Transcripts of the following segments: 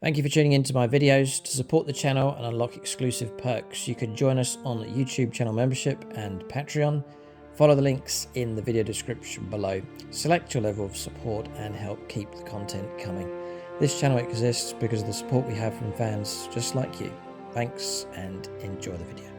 Thank you for tuning into my videos. To support the channel and unlock exclusive perks, you can join us on YouTube channel membership and Patreon. Follow the links in the video description below. Select your level of support and help keep the content coming. This channel exists because of the support we have from fans just like you. Thanks and enjoy the video.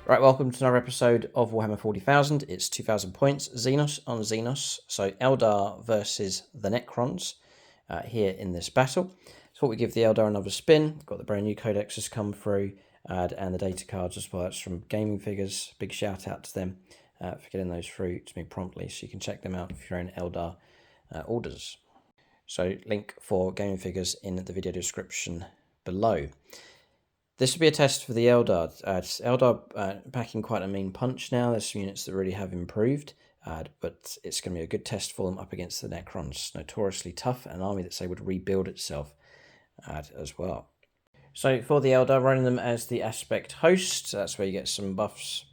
Right, welcome to another episode of Warhammer 40,000. It's 2,000 points, Xenos on Xenos. So Eldar versus the Necrons here in this battle. So what we give the Eldar another spin. We've got the brand new Codex has come through and the data cards as well. That's from Gaming Figures. Big shout out to them for getting those through to me promptly. So you can check them out if you're in Eldar orders. So link for Gaming Figures in the video description below. This will be a test for the Eldar. Eldar packing quite a mean punch now. There's some units that really have improved, but it's going to be a good test for them up against the Necrons. Notoriously tough, an army that's able to rebuild itself as well. So for the Eldar, running them as the Aspect Host. That's where you get some buffs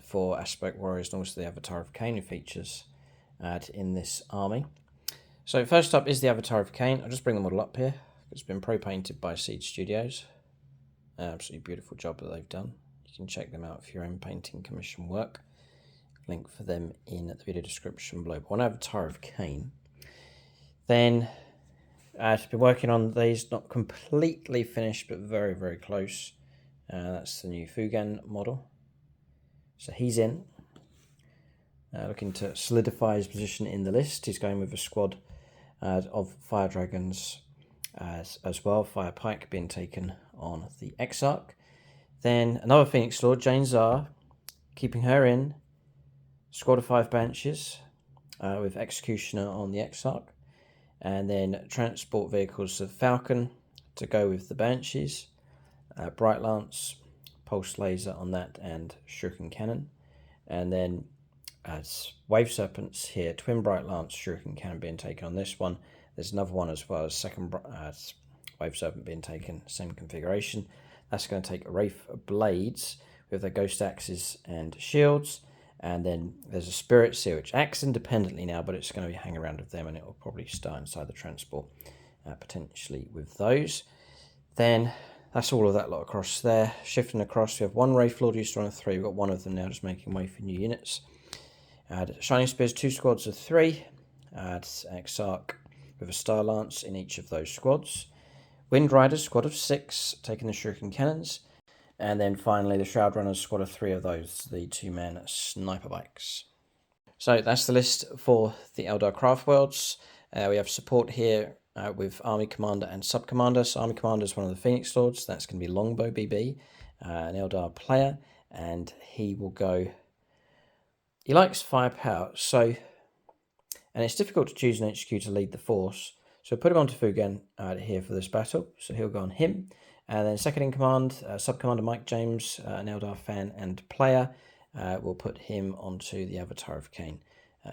for Aspect Warriors and also the Avatar of Cain who features in this army. So first up is the Avatar of Cain. I'll just bring the model up here. It's been pro-painted by Seed Studios. Absolutely beautiful job that they've done. You can check them out for your own painting commission work. Link for them in the video description below. But one Avatar of Cain. Then I've been working on these, not completely finished, but very, very close. That's the new Fugan model. So he's in. Looking to solidify his position in the list. He's going with a squad of Fire Dragons as well. Fire Pike being taken on the Exarch. Then another Phoenix Lord, Jane Zar, keeping her in. Squad of 5 Banshees with Executioner on the Exarch. And then transport vehicles of Falcon to go with the Banshees. Bright Lance, Pulse Laser on that, and Shuriken Cannon. And then as Wave Serpents here, Twin Bright Lance, Shuriken Cannon being taken on this one. There's another one as well, second Wave Serpent being taken, same configuration. That's going to take Wraith Blades with their Ghost Axes and Shields. And then there's a Spirit Seal, which acts independently now, but it's going to be hanging around with them, and it will probably start inside the transport, potentially with those. Then that's all of that lot across there. Shifting across, we have one Wraith Lord used to run a 3. We've got one of them now just making way for new units. Shining Spears, 2 squads of 3. Exarch with a Star Lance in each of those squads. Wind Riders, squad of 6, taking the Shuriken Cannons. And then finally the Shroud Runners, squad of 3 of those, the 2-man Sniper Bikes. So that's the list for the Eldar Craftworlds. We have support here with Army Commander and Sub-Commander. So Army Commander is one of the Phoenix Lords. That's going to be Longbow BB, an Eldar player. And he will go... He likes firepower, so... And it's difficult to choose an HQ to lead the force. So put him onto Fugan here for this battle. So he'll go on him. And then second in command, Sub-Commander Mike James, an Eldar fan and player, will put him onto the Avatar of Khaine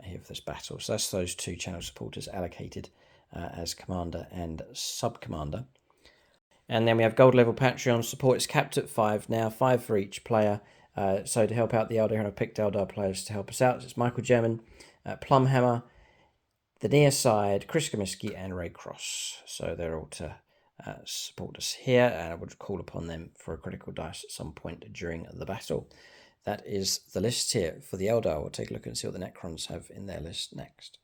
here for this battle. So that's those two channel supporters allocated as commander and sub-commander. And then we have gold level Patreon support. It's capped at 5 now, 5 for each player. So to help out the Eldar, I've picked Eldar players to help us out. So it's Michael German, Plumhammer, the near side, Chris Comiskey, and Ray Cross. So they're all to support us here, and I would call upon them for a critical dice at some point during the battle. That is the list here for the Eldar. We'll take a look and see what the Necrons have in their list next.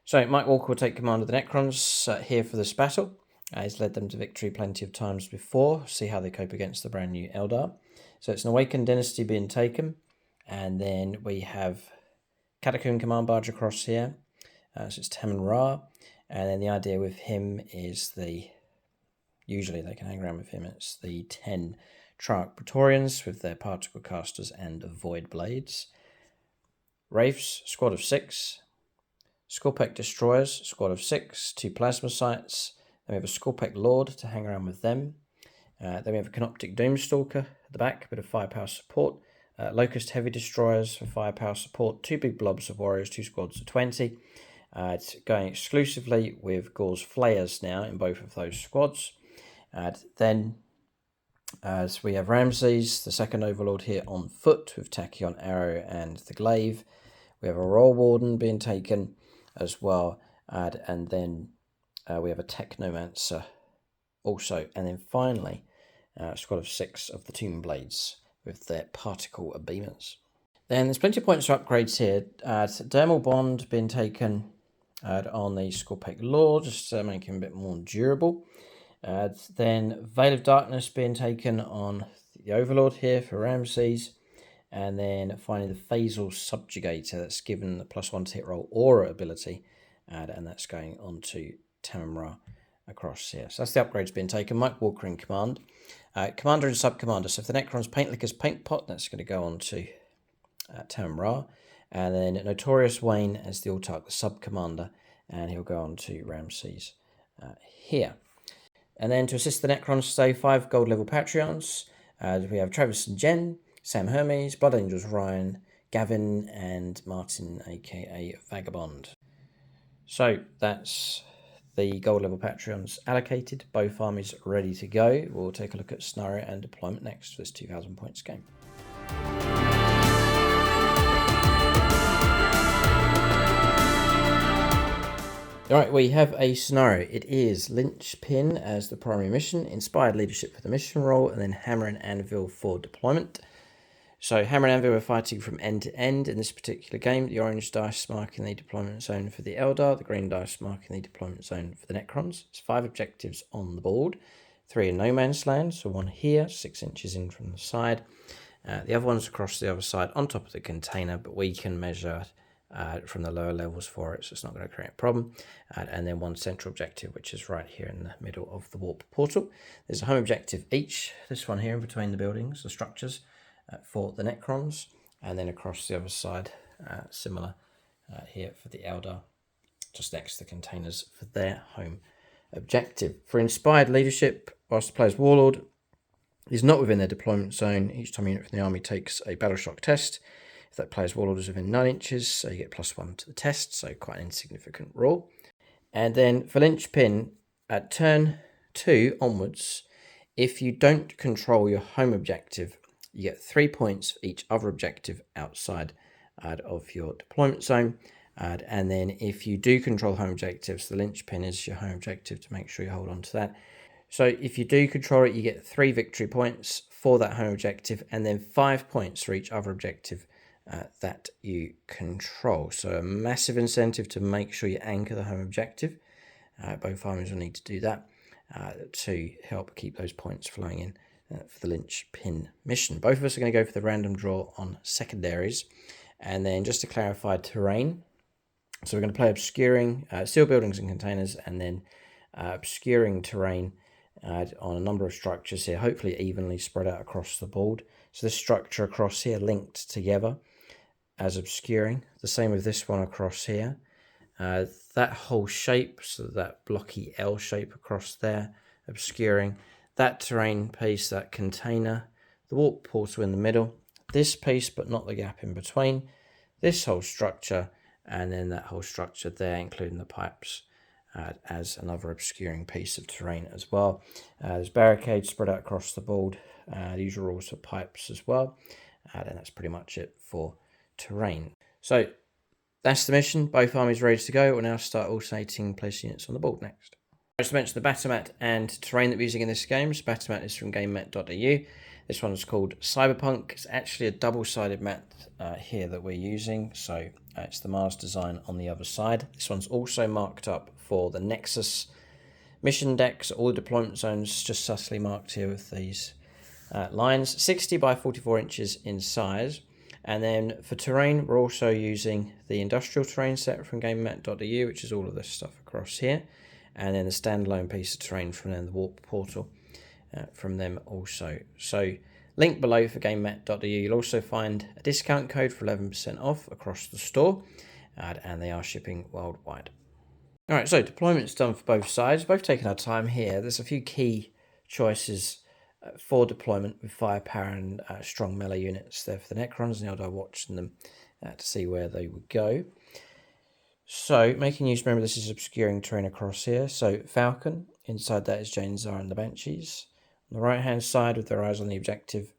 So Mike Walker will take command of the Necrons here for this battle. He's led them to victory plenty of times before. See how they cope against the brand new Eldar. So it's an Awakened Dynasty being taken. And then we have Catacomb Command Barge across here. So it's Tamon Ra. And then the idea with him is usually they can hang around with him. It's the 10 Triarch Praetorians with their Particle Casters and Void Blades. Wraiths, squad of 6. Scorpec Destroyers, squad of 6. 2 Plasma Sites. Then we have a Scorpec Lord to hang around with them. Then we have a Canoptic Doomstalker at the back, a bit of firepower support. Locust Heavy Destroyers for firepower support. 2 big blobs of Warriors, 2 squads of 20. It's going exclusively with Gor's Flayers now in both of those squads. Then as we have Ramses, the second Overlord here on foot with Tachyon Arrow and the Glaive. We have a Roll Warden being taken as well. And then we have a Technomancer also. And then finally, a squad of 6 of the Tomb Blades with their particle beamers. Then there's plenty of points for upgrades here. Dermal Bond being taken on the Scorpec Lord, just to make him a bit more durable. Then Veil of Darkness being taken on the Overlord here for Ramses. And then finally the Phasal Subjugator, that's given the +1 to hit roll aura ability. And that's going on to Tamon Ra across here. So that's the upgrades being taken. Mike Walker in command. Commander and Sub-Commander. So for the Necrons, Paintlicker's Paint Pot, that's going to go on to Tamon Ra. And then Notorious Wayne as the Autarch, the Sub-Commander. And he'll go on to Ramses here. And then to assist the Necrons, stay 5 gold level Patreons. We have Travis and Jen, Sam Hermes, Blood Angels Ryan, Gavin, and Martin, aka Vagabond. So that's the gold level Patreons allocated. Both armies ready to go. We'll take a look at scenario and deployment next for this 2,000 points game. Alright, we have a scenario. It is Linchpin as the primary mission, Inspired Leadership for the mission role, and then Hammer and Anvil for deployment. So Hammer and Anvil are fighting from end to end in this particular game. The orange dice marking the deployment zone for the Eldar, the green dice marking the deployment zone for the Necrons. It's 5 objectives on the board, 3 in no man's land, so 1 here, 6 inches in from the side. The other one's across the other side on top of the container, but we can measure from the lower levels for it, so it's not going to create a problem. And then 1 central objective, which is right here in the middle of the warp portal. There's a home objective each, this one here in between the buildings, the structures, for the Necrons, and then across the other side, similar here for the Eldar, just next to the containers for their home objective. For Inspired Leadership, whilst the player's Warlord is not within their deployment zone, each time a unit from the army takes a battle shock test. If that player's Warlord is within 9 inches, so you get +1 to the test, so quite an insignificant roll. And then for Linchpin, at turn 2 onwards, if you don't control your home objective, you get 3 points for each other objective outside of your deployment zone. And then if you do control home objectives, the Linchpin is your home objective to make sure you hold on to that. So if you do control it, you get 3 victory points for that home objective, and then 5 points for each other objective that you control. So a massive incentive to make sure you anchor the home objective. Both armies will need to do that to help keep those points flowing in for the Linchpin mission. Both of us are going to go for the random draw on secondaries. And then just to clarify terrain, so we're going to play obscuring steel buildings and containers, and then obscuring terrain on a number of structures here, hopefully evenly spread out across the board. So this structure across here linked together as obscuring. The same with this one across here. that whole shape, so that blocky L shape across there, obscuring that terrain piece, that container, the warp portal in the middle, this piece but not the gap in between, this whole structure, and then that whole structure there, including the pipes, as another obscuring piece of terrain as well. There's barricades spread out across the board. These are also pipes as well, and that's pretty much it for terrain. So that's the mission. Both armies ready to go. We'll now start alternating place units on the board next. Just to mention the battle mat and terrain that we're using in this game. So battle mat is from GameMat.eu. This one's called Cyberpunk. It's actually a double-sided mat here that we're using. So it's the Mars design on the other side. This one's also marked up for the Nexus mission decks. All the deployment zones just subtly marked here with these lines. 60 by 44 inches in size. And then for terrain, we're also using the industrial terrain set from GameMat.eu, which is all of this stuff across here. And then the standalone piece of terrain from then the warp portal from them also. So link below for GameMat.eu. You'll also find a discount code for 11% off across the store. And they are shipping worldwide. All right, so deployment's done for both sides. Both taking our time here. There's a few key choices for deployment with firepower and strong melee units there for the Necrons, and Eldar watching them to see where they would go. So making use, remember this is obscuring terrain across here. So Falcon, inside that is Janzar and the Banshees. On the right hand side with their eyes on the objective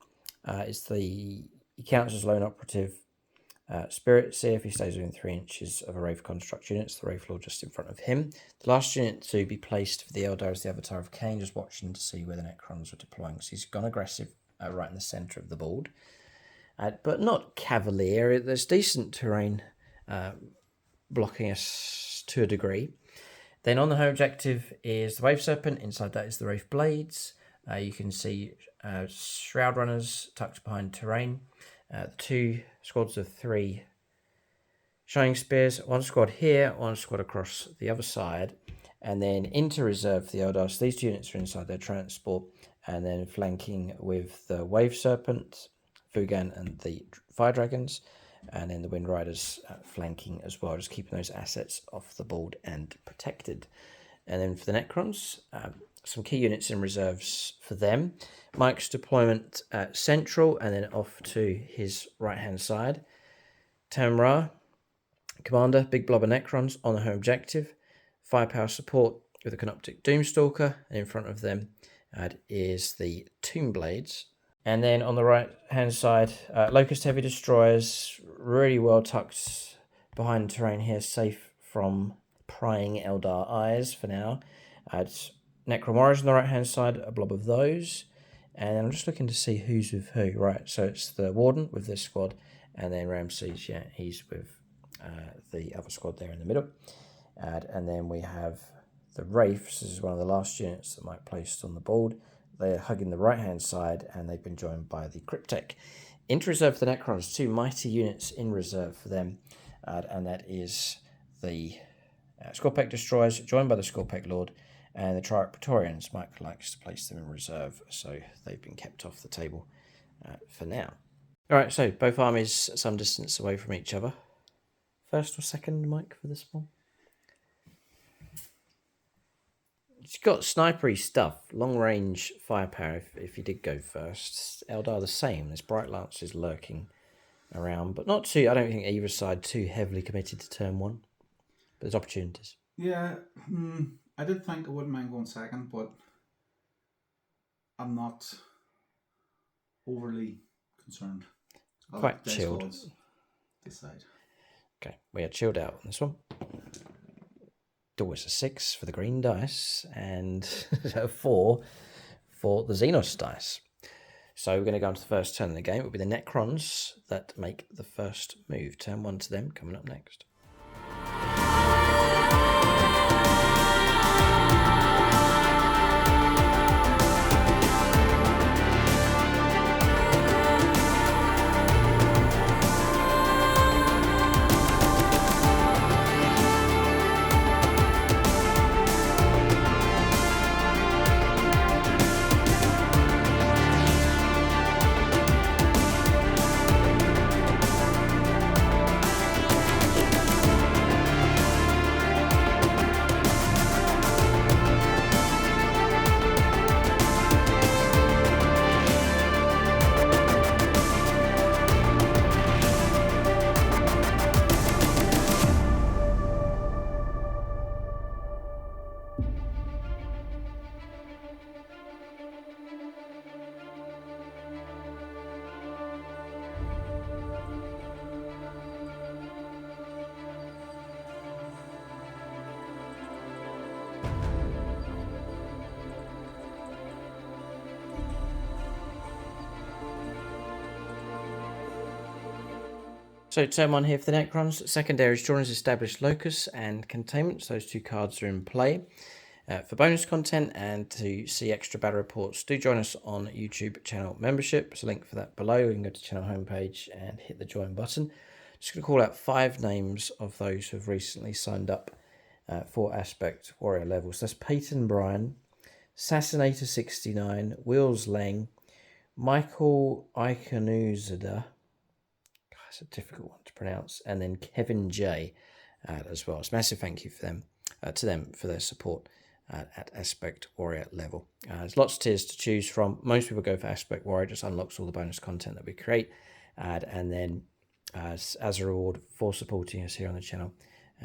he counts as lone operative Spirit. See if he stays within 3 inches of a Wraith construct units, the Wraith Lord just in front of him. The last unit to be placed for the Eldar is the Avatar of Cain, just watching to see where the Necrons are deploying. So he's gone aggressive right in the centre of the board, but not cavalier. There's decent terrain blocking us to a degree. Then on the home objective is the Wave Serpent. Inside that is the Wraith Blades. You can see Shroud Runners tucked behind terrain. 2 squads of 3 Shining Spears, 1 squad here, 1 squad across the other side, and then into reserve for the Eldar. So these 2 units are inside their transport, and then flanking with the Wave Serpent, Fugan, and the Fire Dragons, and then the Wind Riders flanking as well, just keeping those assets off the board and protected. And then for the Necrons, some key units in reserves for them. Mike's deployment central and then off to his right-hand side. Tamra, commander, big blob of Necrons on the home objective. Firepower support with a Canoptic Doomstalker, and in front of them is the Tomb Blades. And then on the right-hand side, Locust Heavy Destroyers, really well tucked behind terrain here, safe from prying Eldar eyes for now. It's Necron Warriors on the right-hand side, a blob of those. And I'm just looking to see who's with who. Right, so it's the Warden with this squad, and then Ramses, yeah, he's with the other squad there in the middle. And then we have the Wraiths. This is one of the last units that Mike placed on the board. They're hugging the right-hand side, and they've been joined by the Cryptek. Into reserve for the Necrons, 2 mighty units in reserve for them. And that is the Scorpek Destroyers, joined by the Scorpek Lord, and the Triarch Praetorians. Mike likes to place them in reserve, so they've been kept off the table for now. All right, so both armies some distance away from each other. First or second, Mike, for this one? It's got snipery stuff, long-range firepower if you did go first. Eldar the same. There's Bright Lances lurking around, but not too, I don't think either side too heavily committed to turn 1. But there's opportunities. Yeah, I did think I wouldn't mind going second, but I'm not overly concerned. Quite chilled. Decide. Okay, we are chilled out on this one. Always a 6 for the green dice and a 4 for the Xenos dice. So we're going to go on to the first turn of the game. It will be the Necrons that make the first move. Turn 1 to them, coming up next. So turn 1 here for the Necrons. Secondaries, Drawn as Established Locus and Containment. So those 2 cards are in play. For bonus content and to see extra battle reports, do join us on YouTube channel membership. There's a link for that below. You can go to channel homepage and hit the join button. Just going to call out 5 names of those who have recently signed up for Aspect Warrior levels. That's Peyton Bryan, Sassinator69, Wills Lang, Michael Iconuzada. It's a difficult one to pronounce, and then Kevin J as well. So massive thank you for them to them for their support at Aspect Warrior level. There's lots of tiers to choose from. Most people go for Aspect Warrior, just unlocks all the bonus content that we create, and then as a reward for supporting us here on the channel,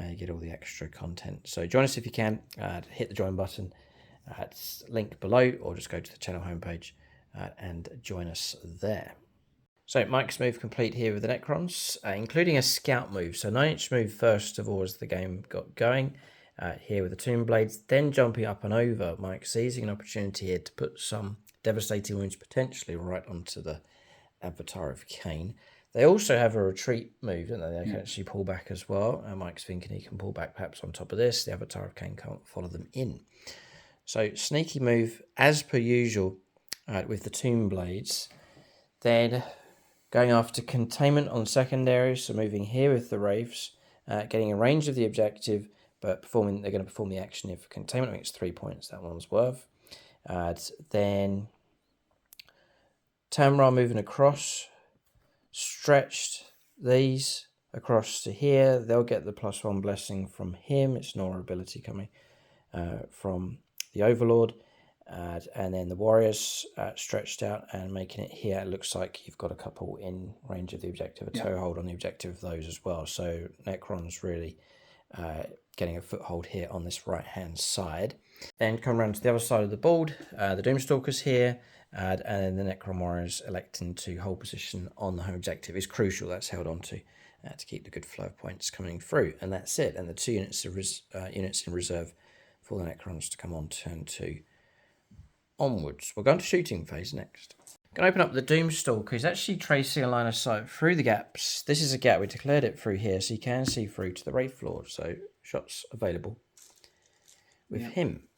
you get all the extra content. So join us if you can. Hit the join button, link below, or just go to the channel homepage and join us there. So Mike's move complete here with the Necrons, including a scout move. So 9-inch move first of all as the game got going here with the Tomb Blades. Then jumping up and over, Mike seizing an opportunity here to put some devastating wounds potentially right onto the Avatar of Khaine. They also have a retreat move, don't they? They can actually pull back as well. Mike's thinking he can pull back perhaps on top of this. The Avatar of Khaine can't follow them in. So sneaky move as per usual with the Tomb Blades. Then going after containment on secondaries, so moving here with the Wraiths, getting a range of the objective, but they're going to perform the action here for containment. I think it's 3 points that one's worth. Then Tamra moving across, stretched these across to here. They'll get the +1 blessing from him. It's an aura ability coming from the Overlord. And then the Warriors stretched out and making it here. It looks like you've got a couple in range of the objective, a toehold on the objective of those as well. So Necron's really getting a foothold here on this right-hand side. Then come around to the other side of the board, the Doomstalkers here, and then the Necron Warriors electing to hold position on the home objective is crucial. That's held on to keep the good flow of points coming through. And that's it. And the 2 units in reserve for the Necrons to come on turn 2. Onwards. We're going to shooting phase next. Going to open up the Doomstalker. He's actually tracing a line of sight through the gaps. This is a gap. We declared it through here, so you can see through to the Wraith Lord. So shots available with him.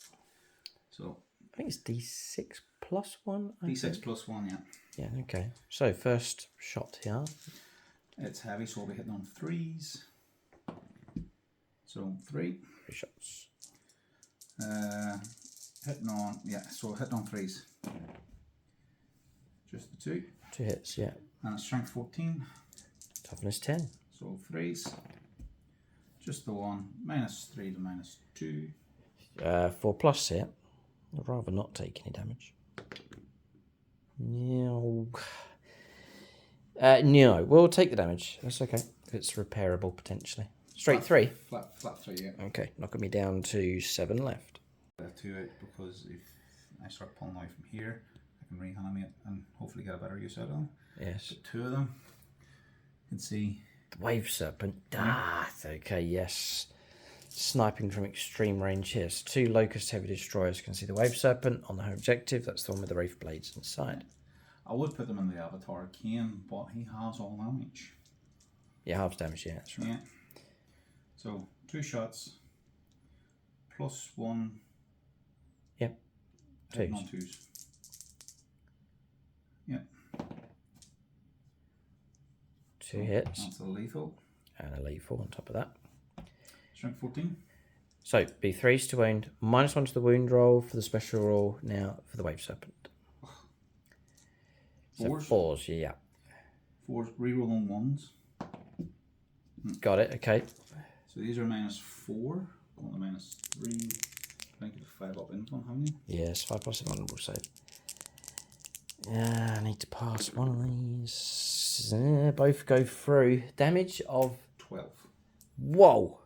So I think it's D6 +1. D6 +1, yeah. Yeah, okay. So first shot here. It's heavy, so we'll be hitting on 3s. So 3. 3 shots. Hitting on 3s. Just the 2. 2 hits, yeah. And it's strength 14. Toughness 10. So 3s. Just the 1. -3 to -2. 4+ here. I'd rather not take any damage. No. No, we'll take the damage. That's okay. It's repairable potentially. Straight 3. Flat 3, yeah. Okay, knocking me down to 7 left. 2 out because if I start pulling out from here, I can reanimate and hopefully get a better use out of them. Yes. But 2 of them, you can see. The Wave Serpent. Okay, yes. Sniping from extreme range here. So 2 Locust Heavy Destroyers can see the Wave Serpent on the home objective. That's the one with the Wraith Blades inside. I would put them in the Avatar of Khaine, but he has all damage. Yeah, half damage, yeah, that's right. Yeah. So 2 shots, +1. Yep. 2s. On 2s. Yep. 2 hits. That's a lethal. And a lethal on top of that. Strength 14. So, be 3s to wound, -1 to the wound roll for the special roll now for the Wave Serpent. 4s. So 4s, yeah. 4s, reroll on 1s. Got it, okay. So these are -4, on the -3. I think it's 5 up info, haven't you? Yes, 5+ vulnerable save. Yeah, I need to pass one of these. Both go through. Damage of 12. Whoa!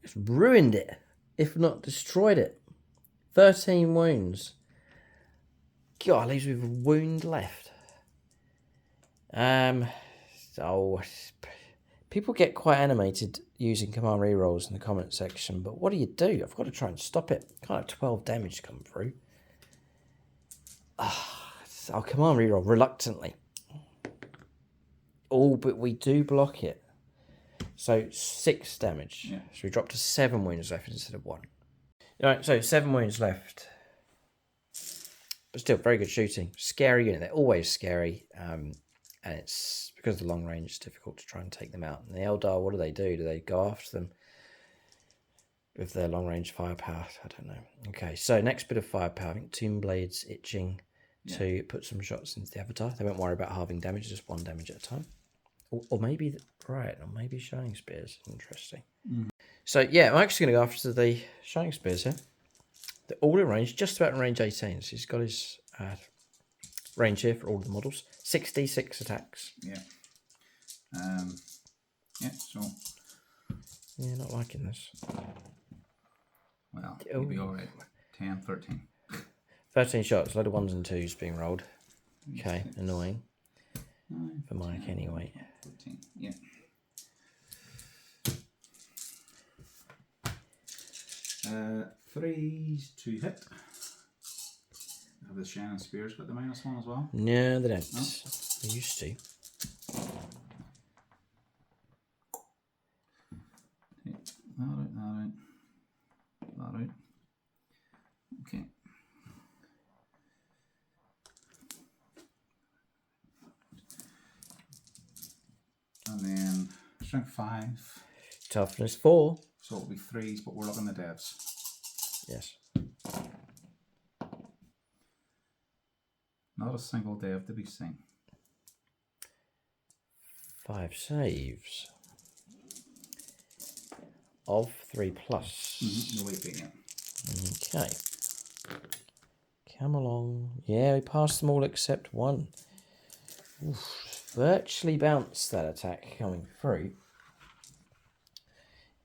It's ruined it, if not destroyed it. 13 wounds. God, leaves me with a wound left. People get quite animated using command rerolls in the comment section, but what do you do? I've got to try and stop it. Can't have 12 damage come through. I'll command reroll reluctantly. Oh, but we do block it. So 6 damage. Yeah. So we drop to 7 wounds left instead of 1. Alright, so 7 wounds left. But still, very good shooting. Scary unit. They're always scary. And it's because of the long range, it's difficult to try and take them out. And the Eldar, what do? Do they go after them with their long range firepower? I don't know. Okay, so next bit of firepower. I think Tomb Blade's itching to put some shots into the Avatar. They won't worry about halving damage, just 1 damage at a time. Or maybe, right, or maybe Shining Spears. Interesting. So, yeah, I'm actually going to go after the Shining Spears here. They're all in range, just about in range 18. So he's got his range here for all the models. 66 attacks. Yeah. So... Yeah, not liking this. Well, you'll be alright. 10, 13. 13 shots, a load of 1s and 2s being rolled. Okay, annoying. 9, For Mike, 10, anyway. 14, yeah. Threes to hit. Have the Shannon Spears got the -1 as well? No, they don't. No? They used to. That out. Okay. And then strength 5. Toughness 4. So it'll be 3s, but we're looking at devs. Yes. Not a single dev to be seen. 5 saves. Of 3+. No way being it. Okay. Come along. Yeah, we passed them all except 1. Oof. Virtually bounced that attack coming through.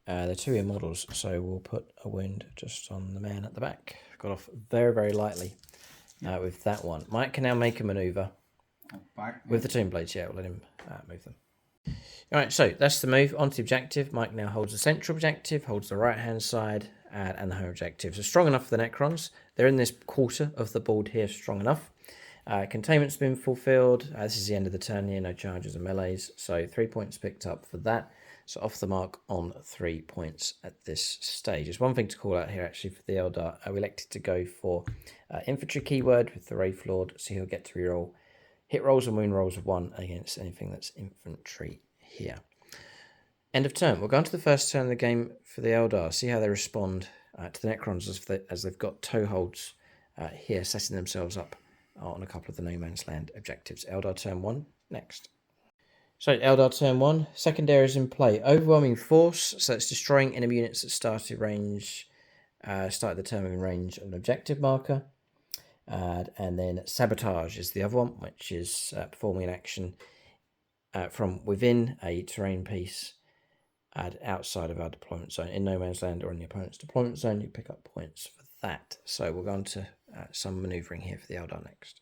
They're 2 models, so we'll put a wound just on the man at the back. Got off very, very lightly with that one. Mike can now make a manoeuvre with the Tomb Blades. Yeah, we'll let him move them. Alright, so that's the move. Onto the objective. Mike now holds the central objective, holds the right-hand side, and the home objective. So strong enough for the Necrons. They're in this quarter of the board here, strong enough. Containment's been fulfilled. This is the end of the turn here, no charges and melees. So 3 points picked up for that. So off the mark on 3 points at this stage. There's one thing to call out here actually for the Eldar. We elected to go for infantry keyword with the Wraith Lord, so he'll get to reroll hit rolls and wound rolls of 1 against anything that's infantry here. End of turn. We'll go on to the first turn of the game for the Eldar. See how they respond to the Necrons as they've got toeholds here, setting themselves up on a couple of the no man's land objectives. Eldar turn 1 next. So Eldar turn 1. Secondary is in play. Overwhelming force. So it's destroying enemy units that started the turn in range of an objective marker. And then sabotage is the other one, which is performing an action from within a terrain piece outside of our deployment zone. In no man's land or in the opponent's deployment zone, you pick up points for that. So we'll go on to some manoeuvring here for the Eldar next.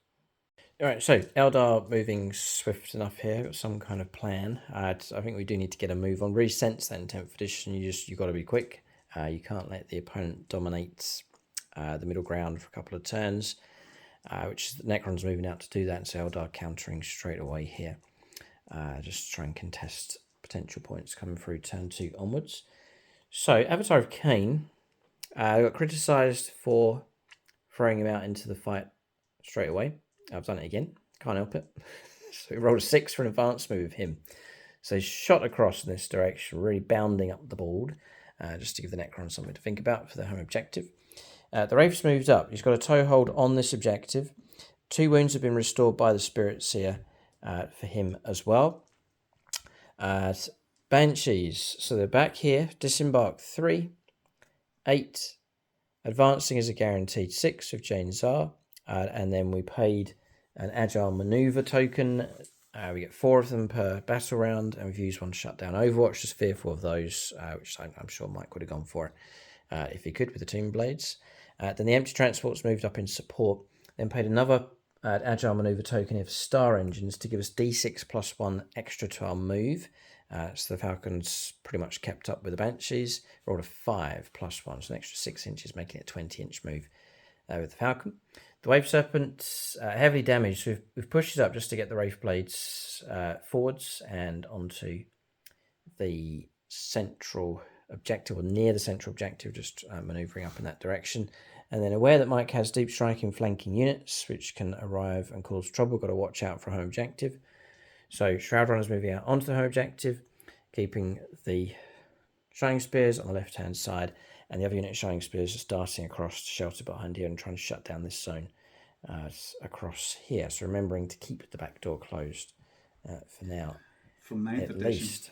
Alright, so Eldar moving swift enough here, got some kind of plan. I think we do need to get a move on. Really sense that in 10th edition, you've got to be quick. You can't let the opponent dominate the middle ground for a couple of turns, which is the Necron's moving out to do that, and so Eldar countering straight away here. Just to try and contest potential points coming through turn 2 onwards. So, Avatar of Cain got criticised for throwing him out into the fight straight away. I've done it again. Can't help it. So we rolled a 6 for an advanced move of him. So he's shot across in this direction, really bounding up the board, just to give the Necron something to think about for their home objective. The Wraith's moved up. He's got a toehold on this objective. 2 wounds have been restored by the Spirit Seer for him as well. Banshees. So they're back here. Disembark 3. 8. Advancing is a guaranteed 6 with Jane Zar. And then we paid an agile maneuver token. We get 4 of them per battle round, and we've used 1 to shut down Overwatch. Just fearful of those, which I'm sure Mike would have gone for if he could with the Tomb Blades. Then the empty transport's moved up in support. Then paid another agile maneuver token here for Star Engines to give us D6 plus 1 extra to our move. So the Falcons pretty much kept up with the Banshees. Rolled a 5 plus 1, so an extra 6 inches, making it a 20-inch move. with the Falcon. The Wave Serpent, heavily damaged. So we've pushed it up just to get the Wraith Blades forwards and onto the central objective, or near the central objective, just manoeuvring up in that direction. And then aware that Mike has deep striking flanking units, which can arrive and cause trouble. Got to watch out for a home objective. So Shroud Runner's moving out onto the home objective, keeping the Shining Spears on the left-hand side, and the other unit Shining Spears just darting across to shelter behind here and trying to shut down this zone across here. So remembering to keep the back door closed for now. From 9th at edition. least.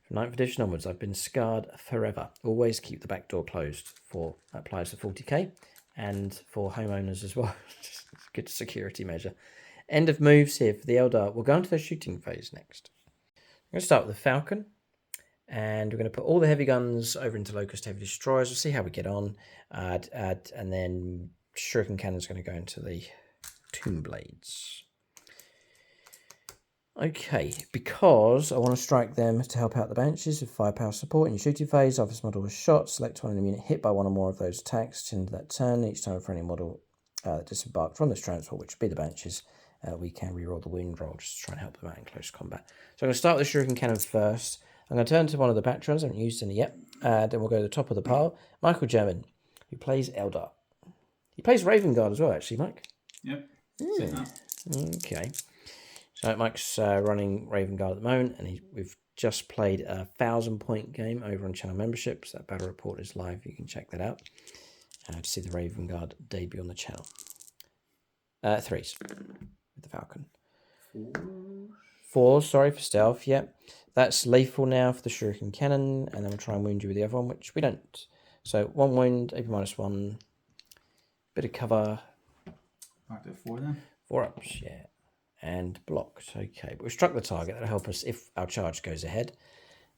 From 9th edition onwards, I've been scarred forever. Always keep the back door closed. That applies to 40k and for homeowners as well. Just a good security measure. End of moves here for the Eldar. We'll go into the shooting phase next. I'm going to start with the Falcon. And we're going to put all the heavy guns over into Locust Heavy Destroyers. We'll see how we get on. And then Shuriken Cannon's going to go into the Tomb Blades. Okay, because I want to strike them to help out the Banshees with firepower support in your shooting phase. After this model was shot, select one enemy unit hit by one or more of those attacks into that turn. Each time for any model that disembarked from this transport, which would be the Banshees, we can reroll the wound roll just to try and help them out in close combat. So I'm going to start with the Shuriken Cannon first. I'm going to turn to one of the patrons. I haven't used any yet. Then we'll go to the top of the pile. Michael German, who plays Eldar. He plays Raven Guard as well, actually, Mike. Yep. Okay. So Mike's running Raven Guard at the moment, and we've just played a 1,000-point game over on channel memberships. That battle report is live. You can check that out to see the Raven Guard debut on the channel. 3s with the Falcon. 4, sorry, for stealth. Yep. That's lethal now for the Shuriken Cannon, and then we'll try and wound you with the other one, which we don't. So 1 wound, AP -1, bit of cover. Back to 4 then. 4 ups, yeah. And blocked. Okay, but we struck the target. That'll help us if our charge goes ahead.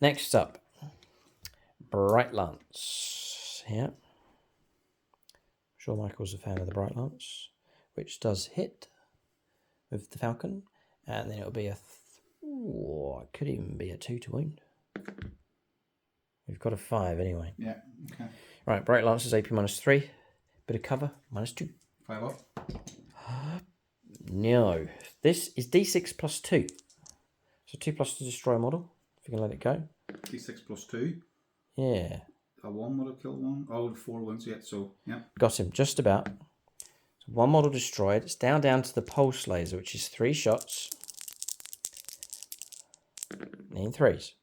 Next up, Bright Lance. Yeah. I'm sure Michael's a fan of the Bright Lance, which does hit with the Falcon. And then it'll be it could even be a 2 to wound. We've got a 5 anyway. Yeah, okay. Right, Bright Lance is AP -3. Bit of cover, -2. 5 up. No. This is D6 +2. So 2+ to destroy a model, if you can let it go. D6 +2. Yeah. A 1 would have killed 1. Oh, 4 wounds yet, so, yeah. Got him, just about. So 1 model destroyed. It's down to the Pulse Laser, which is 3 shots. In 3s.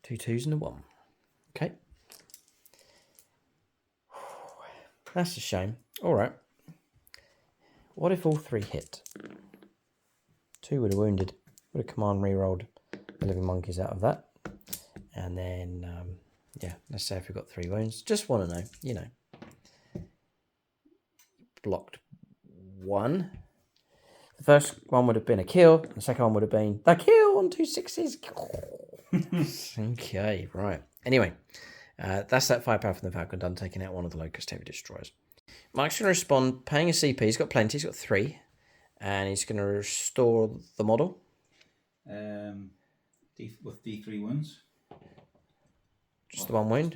Two 2s and a 1. Okay. That's a shame. All right. What if all 3 hit? 2 would have wounded. Would have command re-rolled the living monkeys out of that. And then, yeah, let's say if we've got 3 wounds. Just want to know, you know. Blocked 1. The first one would have been a kill. The second one would have been the kill on 2 6s. Okay, right. Anyway, that's that firepower from the Falcon done, taking out one of the Locust Heavy Destroyers. Mike's going to respond, paying a CP. He's got plenty. He's got 3. And he's going to restore the model. With D3 wounds. Just the 1 wound.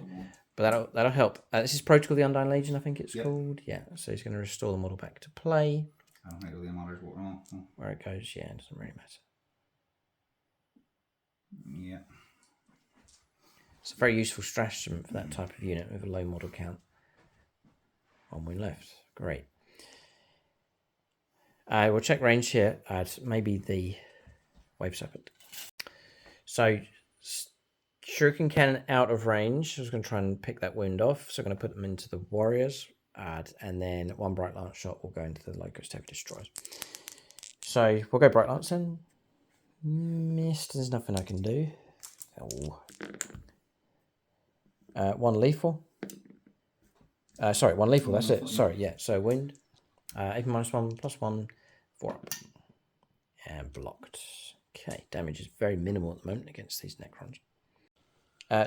But that'll help. This is Protocol the Undying Legion, I think it's called. Yeah, so he's going to restore the model back to play. I don't think it really matters what wrong. No. Where it goes, yeah, it doesn't really matter. Yeah. It's a very useful stratagem for that type of unit with a low model count. 1 win left. Great. We'll check range here at maybe the Wave Serpent. So, Shuriken Cannon out of range. I was going to try and pick that wound off. So I'm going to put them into the Warriors. And then 1 Bright Lance shot will go into the Locust Heavy Destroyers. So we'll go Bright Lance in. Missed. There's nothing I can do. Oh. 1 lethal. Sorry, 1 lethal. That's it. Sorry, yeah. So wound. AP -1 +1. 4 up. And blocked. Okay. Damage is very minimal at the moment against these Necrons.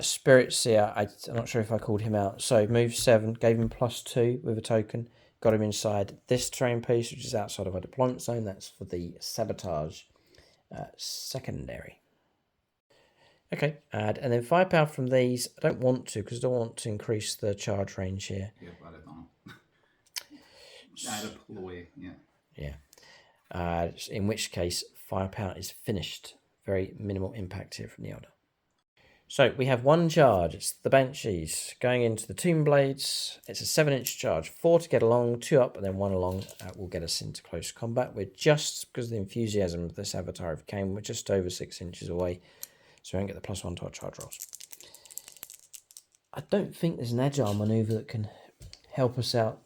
Spirit Seer, I'm not sure if I called him out. So move 7, gave him +2 with a token, got him inside this terrain piece, which is outside of our deployment zone. That's for the Sabotage secondary. Okay, add, and then firepower from these. I don't want to because I don't want to increase the charge range here. Yeah, but I don't know. Add a pull away, yeah. Yeah. In which case, firepower is finished. Very minimal impact here from the Eldar. So we have one charge. It's the Banshees going into the Tomb Blades. It's a 7-inch charge. 4 to get along, 2 up, and then 1 along will get us into close combat. We're just, because of the enthusiasm of this Avatar of Cain, we're just over 6 inches away. So we won't get the +1 to our charge rolls. I don't think there's an agile maneuver that can help us out.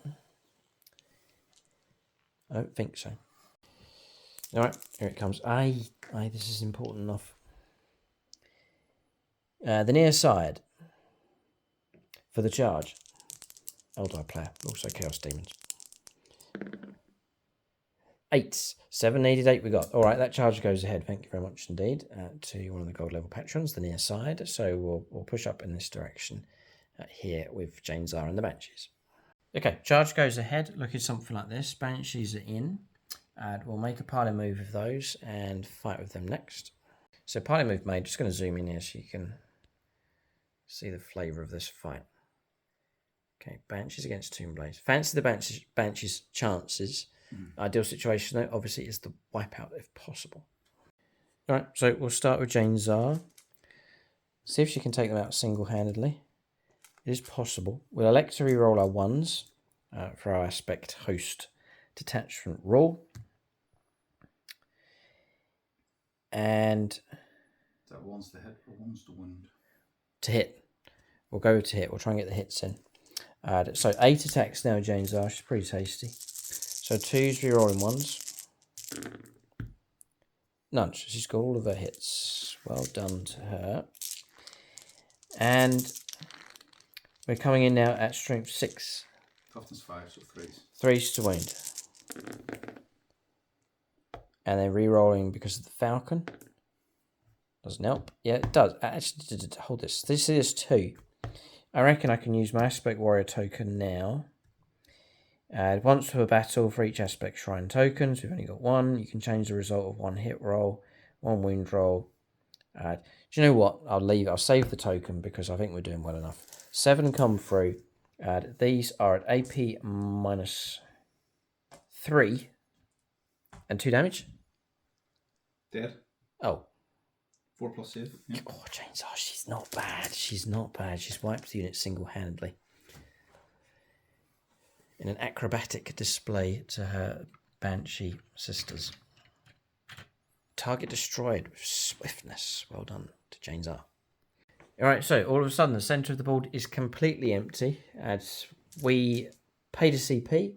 I don't think so. All right, here it comes. Aye, this is important enough. The near side for the charge. Eldar player, also Chaos Demons. 8. 7 needed, 8 we got. All right, that charge goes ahead. Thank you very much indeed to one of the gold level patrons, the near side. So we'll push up in this direction here with Janezar and the Banshees. Okay, charge goes ahead, looking something like this. Banshees are in. We'll make a parley move with those and fight with them next. So parley move made. Just going to zoom in here so you can see the flavour of this fight. Okay, Banshees against Tomb Blades. Fancy the Banshees' chances. Ideal situation, though, obviously, is the wipeout if possible. All right, so we'll start with Janezar. See if she can take them out single-handedly. It is possible. We'll elect to reroll our 1s for our aspect host detachment roll. And Is that 1's to hit or 1's to wound? To hit. We'll go to hit. We'll try and get the hits in. So 8 attacks now, Janezar. She's pretty tasty. So 2s rerolling 1s. None. She's got all of her hits. Well done to her. And we're coming in now at strength 6. Toughness 5, so 3s. 3s to wound. And then re-rolling because of the Falcon. Doesn't help. Yeah, it does. Actually, hold this. This is 2. I reckon I can use my Aspect Warrior token now. Once per battle for each Aspect Shrine token. So we've only got 1. You can change the result of 1 hit roll, 1 wound roll. Do you know what? I'll save the token because I think we're doing well enough. 7 come through. These are at AP -3 and 2 damage. Dead. Oh. 4 plus save. Yeah. Oh, Janezar, she's not bad. She's not bad. She's wiped the unit single-handedly. In an acrobatic display to her Banshee sisters. Target destroyed with swiftness. Well done to Janezar. Alright, so all of a sudden the centre of the board is completely empty as we paid a CP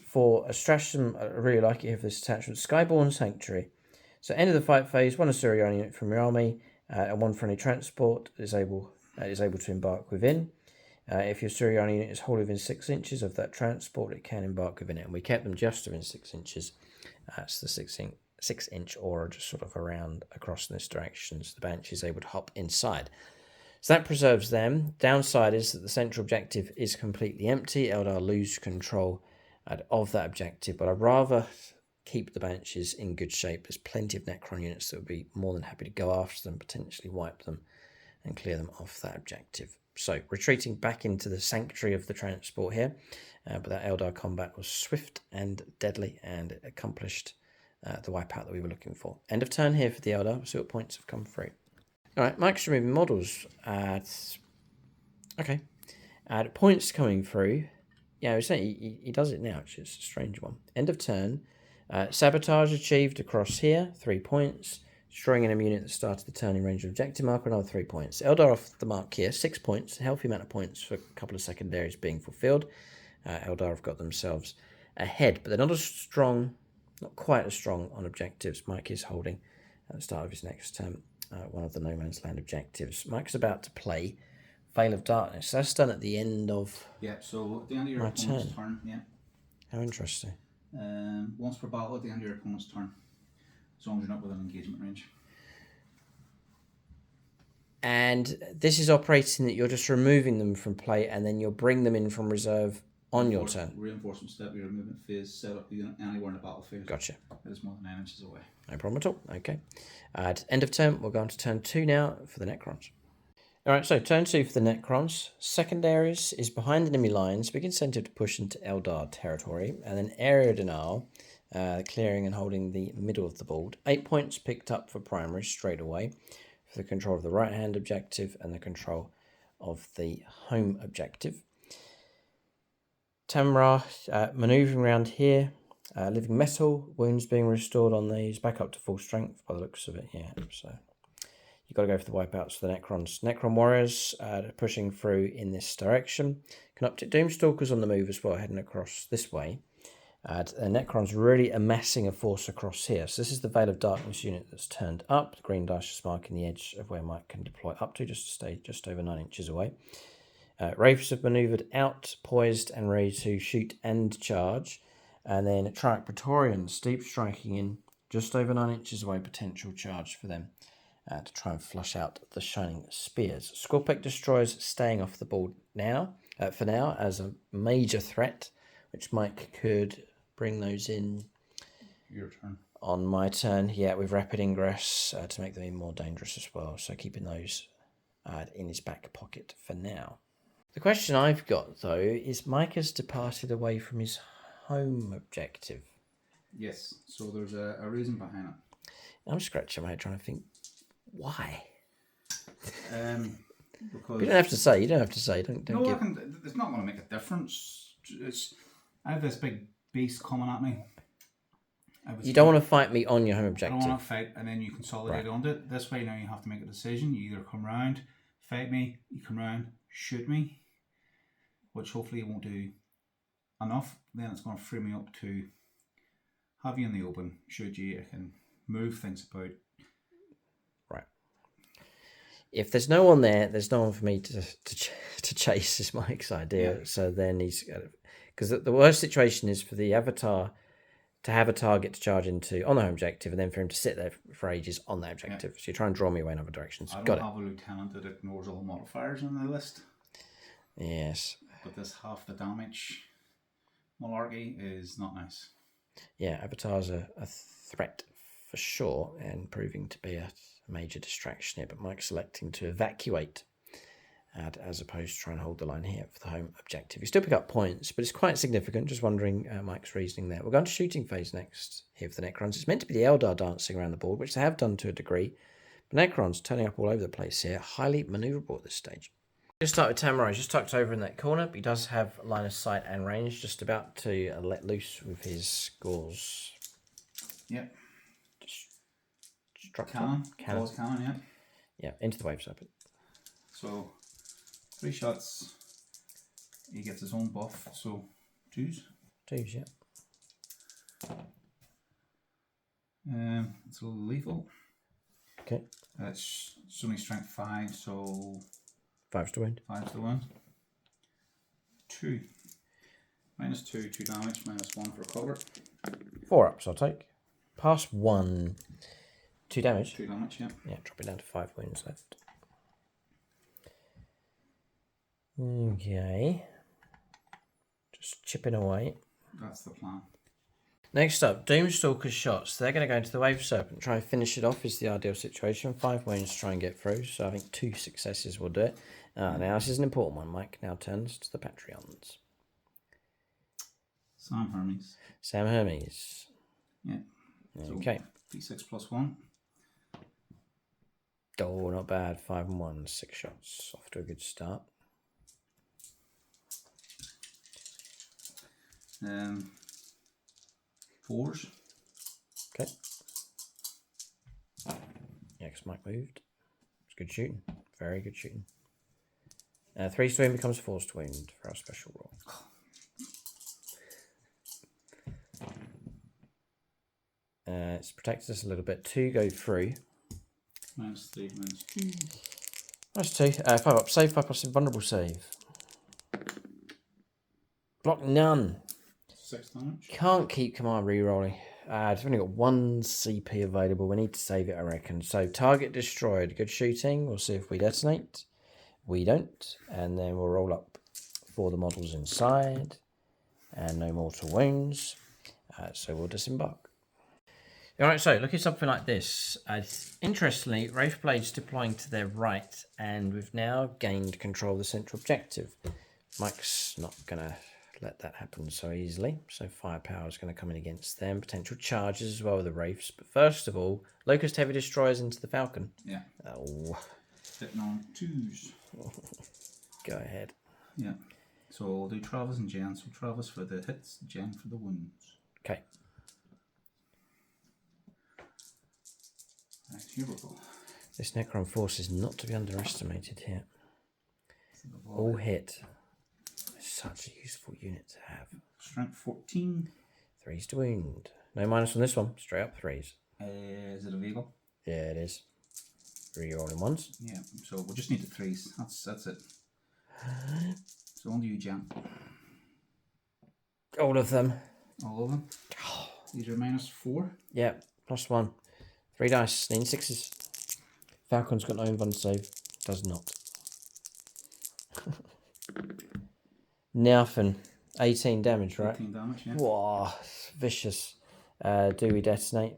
for a stratagem. I really like it here for this attachment. Skyborn Sanctuary. So end of the fight phase, 1 Assyrian unit from your army and 1 friendly transport is able to embark within. If your Assyrian unit is wholly within 6 inches of that transport, it can embark within it. And we kept them just within 6 inches. That's the 6-inch aura just sort of around across in this direction. So the Banshee is able to hop inside. So that preserves them. Downside is that the central objective is completely empty. Eldar lose control of that objective. But I'd rather keep the Banshees in good shape. There's plenty of Necron units that would be more than happy to go after them, potentially wipe them and clear them off that objective. So retreating back into the sanctuary of the transport here, but that Eldar combat was swift and deadly and it accomplished the wipeout that we were looking for. End of turn here for the Eldar. We'll see what points have come through. All right, Mike's removing models. Okay. Points coming through. Yeah, I was saying he does it now, which is a strange one. End of turn. Sabotage achieved across here, 3 points. Destroying an enemy unit that started the turning range of objective marker, another 3 points. Eldar off the mark here, 6 points. A healthy amount of points for a couple of secondaries being fulfilled. Eldar have got themselves ahead, but they're not as strong, not quite as strong on objectives. Mike is holding at the start of his next turn one of the No Man's Land objectives. Mike's about to play Veil of Darkness. That's done at the end of so at the end of your opponent's turn. Yeah. How interesting. Once per battle at the end of your opponent's turn. As long as you're not within engagement range. And this is operating that you're just removing them from play and then you'll bring them in from reserve On your turn. Reinforcement step, your movement phase, set up the unit anywhere in the battlefield. Gotcha. It is more than 9 inches away. No problem at all. Okay. At end of turn, we'll go on to turn 2 now for the Necrons. Alright, so turn 2 for the Necrons. Secondaries is behind enemy lines. Big incentive to push into Eldar territory. And then area denial, clearing and holding the middle of the board. 8 points picked up for primaries straight away for the control of the right-hand objective and the control of the home objective. Tamra, manoeuvring around here. Living metal, wounds being restored on these. Back up to full strength by the looks of it, yeah. So you've got to go for the wipeouts for the Necrons. Necron warriors pushing through in this direction. Canoptic Doomstalkers on the move as well, heading across this way. Necrons really amassing a force across here. So this is the Veil of Darkness unit that's turned up. The green dash is marking the edge of where Mike can deploy up to, just to stay just over 9 inches away. Wraiths have manoeuvred out, poised and ready to shoot and charge. And then Triarch Praetorians, deep striking in just over 9 inches away, potential charge for them to try and flush out the Shining Spears. Scorpec Destroyers staying off the board now, for now, as a major threat, which Mike could bring those in. Your turn. On my turn, yeah, with Rapid Ingress to make them even more dangerous as well. So keeping those in his back pocket for now. The question I've got, though, is Mike has departed away from his home objective. Yes, so there's a reason behind it. I'm scratching my head trying to think, why? Because you don't have to say. You don't have to say. Don't no, give... it's not going to make a difference. I have this big beast coming at me. You don't want to fight me on your home objective. I don't want to fight and then you consolidate onto it. This way now you have to make a decision. You either come round, fight me, you come round, shoot me, which hopefully you won't do enough. Then it's going to free me up to have you in the open, shoot you, I can move things about. Right. If there's no one there, there's no one for me to chase, is Mike's idea. Yeah. So then he's got to, because the worst situation is for the avatar to have a target to charge into on the home objective, and then for him to sit there for ages on that objective. Yeah. So you try and draw me away in other directions. I don't have a lieutenant that ignores all modifiers on the list. Yes. But this half the damage malarkey is not nice. Yeah, avatars are a threat for sure, and proving to be a major distraction here. But Mike's selecting to evacuate, as opposed to try and hold the line here for the home objective. You still pick up points, but it's quite significant. Just wondering Mike's reasoning there. We're going to shooting phase next here for the Necrons. It's meant to be the Eldar dancing around the board, which they have done to a degree. But Necrons turning up all over the place here, highly manoeuvrable at this stage. Just start with Tamurai. He's just tucked over in that corner, but he does have line of sight and range. Just about to let loose with his gauze. Yep. Cannon. Gauze cannon, yeah. Yeah, into the wave serpent. So 3 shots. He gets his own buff. So 2s. 2s, yeah. It's a little lethal. Okay. It's only strength 5, so 5's to wound. 5's to wound. 2. -2, 2 damage, -1 for cover. 4 ups, I'll take. Pass 1. 2 damage. 2 damage, yeah. Yeah, drop it down to 5 wounds left. Okay. Just chipping away. That's the plan. Next up, Doomstalker's shots. They're going to go into the Wave Serpent. Try and finish it off is the ideal situation. 5 wounds to try and get through. So I think 2 successes will do it. Now this is an important one. Mike now turns to the Patreons. Sam Hermes. Sam Hermes. Yeah. Okay. So, D6 + 1. Oh, not bad. 5 and 1. 6 shots. Off to a good start. 4s. Okay. Yeah, because Mike moved. It's good shooting. Very good shooting. 3's to wound becomes 4's to wound for our special roll. It's protected us a little bit. 2 go through. -3, -2. -2. 5 up. Save 5 plus invulnerable save. Block none. 6 damage. Can't keep command re-rolling. I've only got 1 CP available. We need to save it, I reckon. So target destroyed. Good shooting. We'll see if we detonate. We don't. And then we'll roll up for the models inside. and no mortal wounds. So we'll disembark. Alright, so look at something like this. Interestingly, Wraithblade's deploying to their right, and we've now gained control of the central objective. Mike's not going to let that happen so easily, so firepower is going to come in against them. Potential charges as well with the Wraiths, but first of all, Locust Heavy Destroyers into the Falcon. Yeah. Oh. Hitting on 2s. Go ahead. Yeah. So we'll do Travis and Jen. So Travis for the hits, Jen for the wounds. Okay. Right, here we go. This Necron force is not to be underestimated here. All hit. Such a useful unit to have. Strength 14. 3s to wound. No minus on this one. Straight up 3s. Is it a Vegal? Yeah, it is. 3 rolling ones. Yeah. So we'll just need the 3s. That's it. So on to you, Jen. All of them. All of them. These are -4. Yeah, +1. 3 dice. Need 6s. Falcon's got no invuln save. Does not. Nothing. 18 damage, right? 18 damage, yeah. Whoa, vicious. Do we detonate?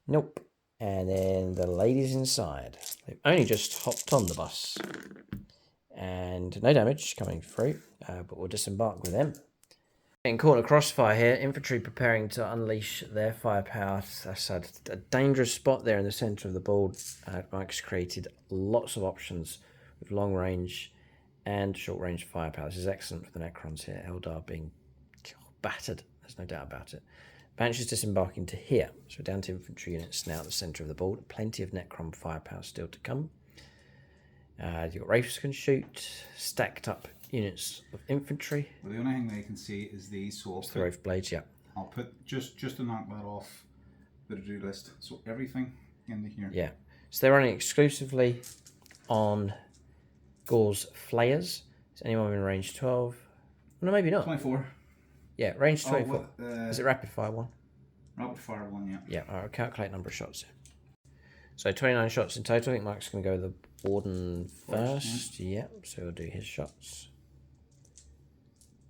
Nope. And then the ladies inside. They've only just hopped on the bus. And no damage coming through, but we'll disembark with them. Getting caught in a crossfire here. Infantry preparing to unleash their firepower. That's a dangerous spot there in the centre of the board. Mike's created lots of options with long range and short range firepower. This is excellent for the Necrons here. Eldar being battered. There's no doubt about it. Banshee's disembarking to here. So we're down to infantry units now at the centre of the board. Plenty of Necron firepower still to come. You've got Wraiths can shoot. Stacked up units of infantry. Well, the only thing they can see is these. So the Wraith Blades, yeah. I'll put just to knock that off the to-do list. So everything into here. Yeah. So they're running exclusively on Gore's Flayers. Is anyone in range 12? No, maybe not. 24. Yeah, range 24. Is it rapid fire one? Rapid fire one, yeah. Yeah, I'll calculate number of shots. So 29 shots in total. I think Mike's going to go with the Warden first. Yeah, so he'll do his shots.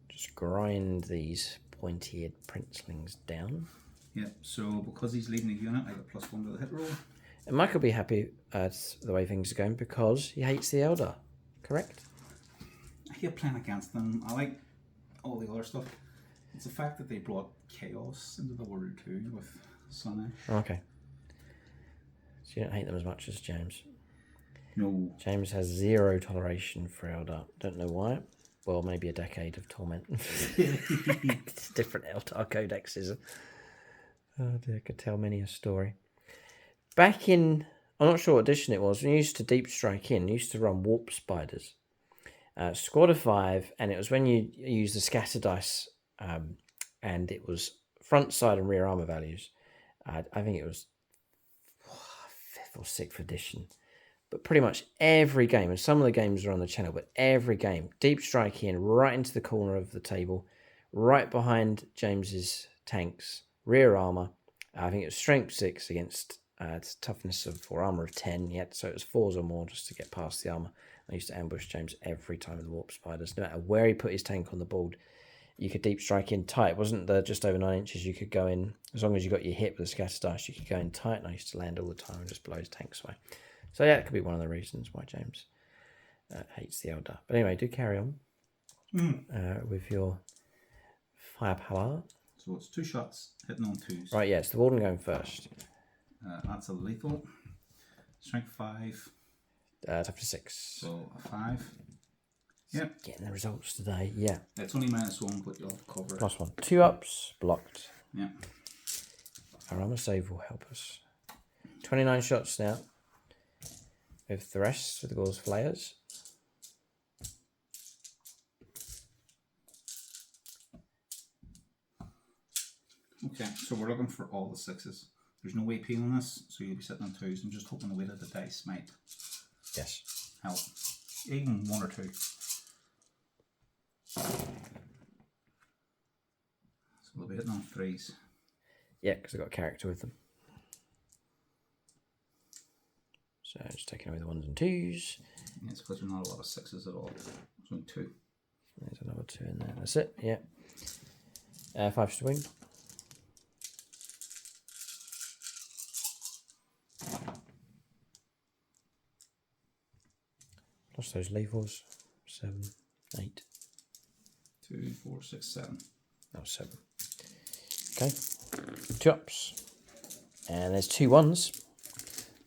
Just grind these pointy-eared princelings down. Yeah, so because he's leading the unit, I got +1 to the hit roll. And Mike will be happy at the way things are going because he hates the Eldar, correct? I hate playing against them. I like all the other stuff. It's the fact that they brought chaos into the world too with Sunny. Okay. So you don't hate them as much as James? No. James has 0 toleration for Eldar. Don't know why. Well, maybe a decade of torment. It's different Eldar codexes. Oh dear, I could tell many a story. Back in, I'm not sure what edition it was, when you used to deep strike in, you used to run warp spiders. Squad of 5, and it was when you used the scatter dice, and it was front, side, and rear armor values. I think it was 5th or 6th edition. But pretty much every game, and some of the games are on the channel, but every game, deep strike in right into the corner of the table, right behind James's tanks, rear armor. I think it was strength 6 against toughness of or armor of 10 yet, so it was 4s or more just to get past the armor. I used to ambush James every time with the warp spiders. No matter where he put his tank on the board, you could deep strike in tight. It wasn't the just over 9 inches. You could go in, as long as you got your hit with the scatter dice, you could go in tight, and I used to land all the time and just blow his tanks away. So yeah, it could be one of the reasons why James hates the Eldar. But anyway, do carry on with your firepower. So it's 2 shots, hitting on 2s. Right, yeah, it's the Warden going first. That's a lethal. Strength 5. Toughness 6. So a 5. Yep. Getting the results today, yeah. It's only -1, but you'll cover it. +1. 2 ups, blocked. Yeah. Our armor save will help us. 29 shots now. With the rest, with the Gore's Flayers. Okay, so we're looking for all the 6s. There's no AP on this, so you'll be sitting on 2s and just hoping the weight of the dice might help. Even 1 or 2. So they'll be hitting on 3s. Yeah, because I've got a character with them. So just taking away the 1s and 2s. Yeah, it's because there's not a lot of 6s at all. There's only 2. There's another 2 in there. That's it. Yeah. 5 to win. Plus those lethals. 7, 8. 2, 4, 6, 7. Oh, 7. Okay. 2 ups. And there's 2 1s.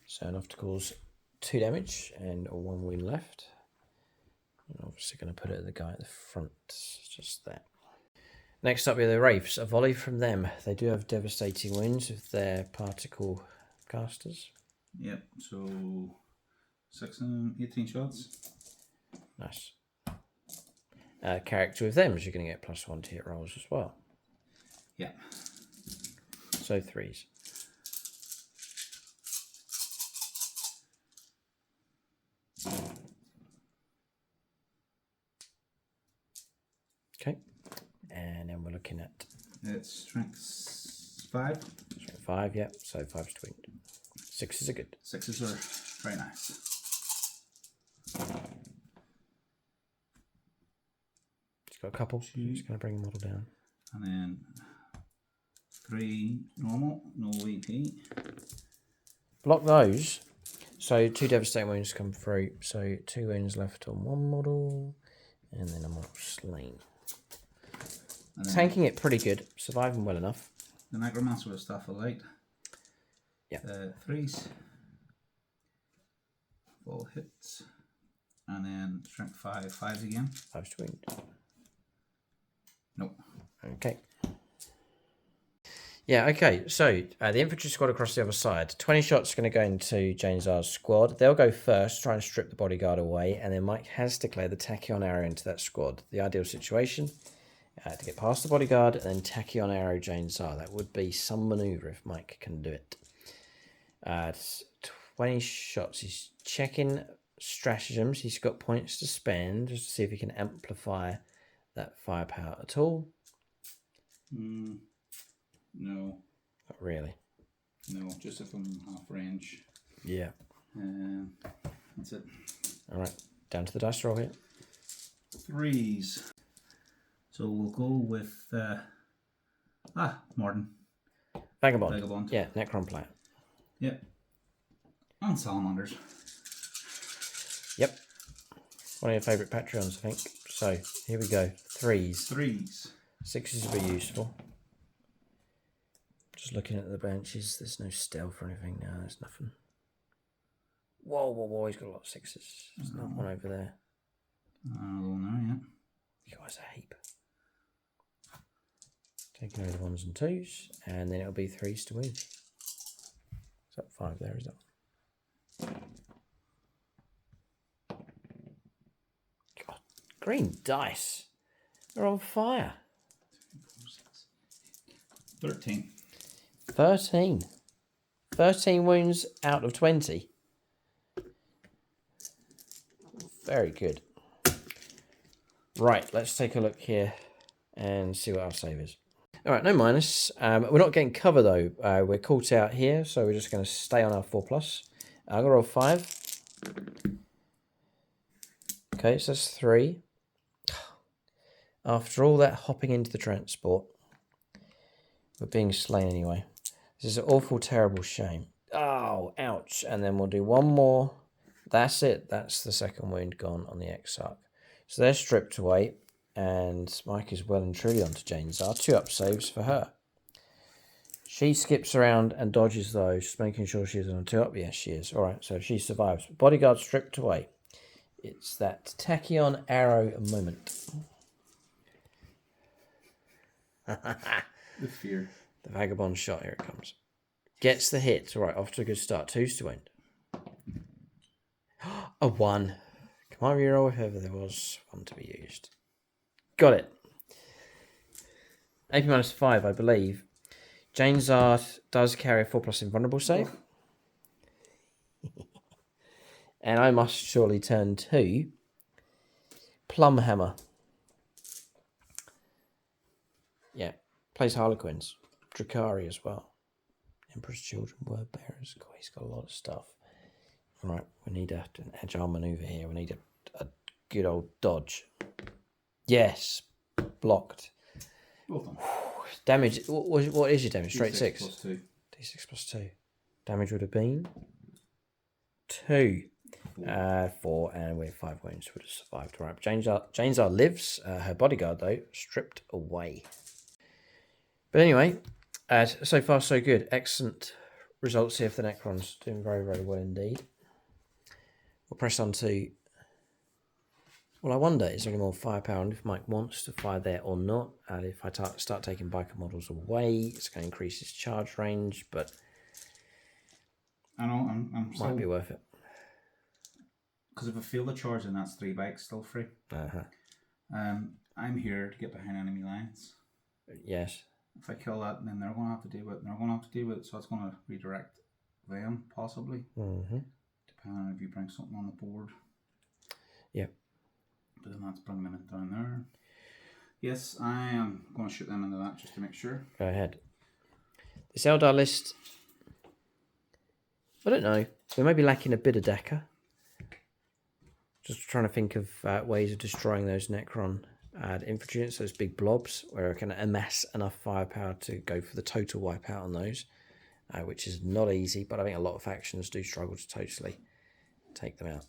So enough to cause 2 damage and 1 wound left. I'm obviously going to put it at the guy at the front. Just there. Next up are the Wraiths. A volley from them. They do have devastating wounds with their particle casters. Yep, so 6 and 18 shots. Nice. Character with them is you're going to get +1 to hit rolls as well. Yeah. So 3s. Okay. And then we're looking at... It's strength 5. Strength 5, yep. So 5's to win. 6s are good. 6s are very nice. It's got a couple. So I'm just going to bring the model down. And then 3 normal, no VP. Block those. So 2 devastating wounds come through. So 2 wounds left on one model. And then a model slain. Tanking it pretty good. Surviving well enough. The Necromancer with Staff of Light. Yeah. 3s. Full hits. And then strength 5, 5s again. 5's to win. Nope. Okay. Yeah, okay. So the infantry squad across the other side. 20 shots going to go into Jane's squad. They'll go first, try and strip the bodyguard away. And then Mike has declared the tachyon arrow into that squad. The ideal situation... to get past the bodyguard and then tachyon arrow Jane's That would be some manoeuvre if Mike can do it. 20 shots. He's checking stratagems. He's got points to spend just to see if he can amplify that firepower at all. No. Not really. No, just if I'm half range. Yeah. That's it. All right. Down to the dice roll here. 3s. So we'll go with Morden. Vagabond. Yeah, Necron player. Yep. And Salamanders. Yep. One of your favourite Patreons, I think. So here we go. 3s. 3s. 6s will be useful. Just looking at the benches, there's no stealth or anything. No, there's nothing. Whoa, he's got a lot of 6s. There's not one over there. Oh, no, yeah. You guys a heap. Taking away the 1s and 2s, and then it'll be 3s to win. Is that 5 there, is that? God, green dice. They're on fire. 13. 13. 13 wounds out of 20. Very good. Right, let's take a look here and see what our save is. All right, no minus. We're not getting cover though. We're caught out here, so we're just going to stay on our 4+. I'm going to roll 5. Okay, so that's 3. After all that hopping into the transport, we're being slain anyway. This is an awful, terrible shame. Oh, ouch. And then we'll do 1 more. That's it. That's the 2nd wound gone on the Exarch. So they're stripped away. And Mike is well and truly onto Jane's 2 up saves for her. She skips around and dodges those, just making sure she's on a 2 up. Yes, she is. All right, so she survives. Bodyguard stripped away. It's that tachyon arrow moment. The fear. The vagabond shot, here it comes. Gets the hit. All right, off to a good start. 2s to win. A 1. Come on, reroll if ever there was one to be used. Got it. AP -5, I believe. Jane's Art does carry a 4+ invulnerable save. And I must surely turn to Plumhammer. Yeah. Plays Harlequins. Drakari as well. Emperor's Children, Word Bearers. God, he's got a lot of stuff. Alright, we need an agile manoeuvre here. We need a good old dodge. Yes. Blocked. Well done. Damage. What is your damage? Straight D6 6? plus 2. D6 plus 2. Damage would have been 2. 4, and we have 5 wounds. Would have survived. Right. Jane'sar lives. Her bodyguard, though, stripped away. But anyway, so far so good. Excellent results here for the Necrons. Doing very, very well indeed. We'll press on to... Well, I wonder, is there any more firepower? And if Mike wants to fire there or not. And if I start taking biker models away, it's going to increase his charge range, but... I know, I'm still... Might be worth it. Because if I fail the charge, then that's 3 bikes still free. I'm here to get behind enemy lines. Yes. If I kill that, then they're going to have to deal with it. They're going to have to deal with it, so it's going to redirect them, possibly. Depending on if you bring something on the board. Yep. But then that's bringing them down there. Yes, I am going to shoot them into that just to make sure. Go ahead. This Eldar list... I don't know. We may be lacking a bit of Decker. Just trying to think of ways of destroying those Necron infantry units, those big blobs, where I can amass enough firepower to go for the total wipeout on those, which is not easy, but I think a lot of factions do struggle to totally take them out.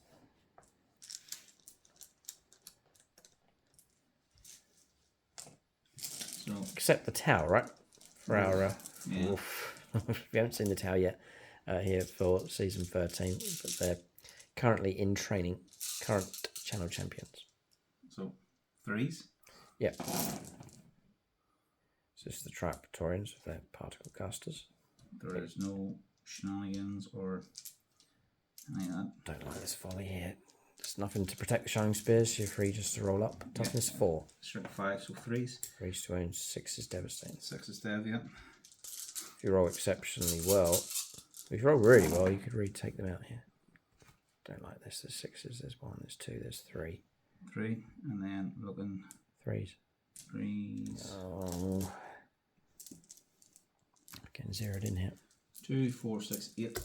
So, except the tower, right? For our... yeah. We haven't seen the tower yet here for Season 13, but they're currently in training. Current channel champions. So, 3s? Yep. So this is the Trap Praetorians of their particle casters. There is no shenanigans or anything like that. Don't like this volley here. There's nothing to protect the Shining Spears. You're free just to roll up. Toughness 4. Strength 5, so 3s. 3 to wound, 6 is devastating. 6 is dev, yeah. If you roll exceptionally well, if you roll really well, you could really take them out here. Don't like this. There's 6s, there's 1, there's 2, there's 3. 3, and then looking 3s. 3s. Oh. Getting zeroed in here. 2, 4, 6, 8.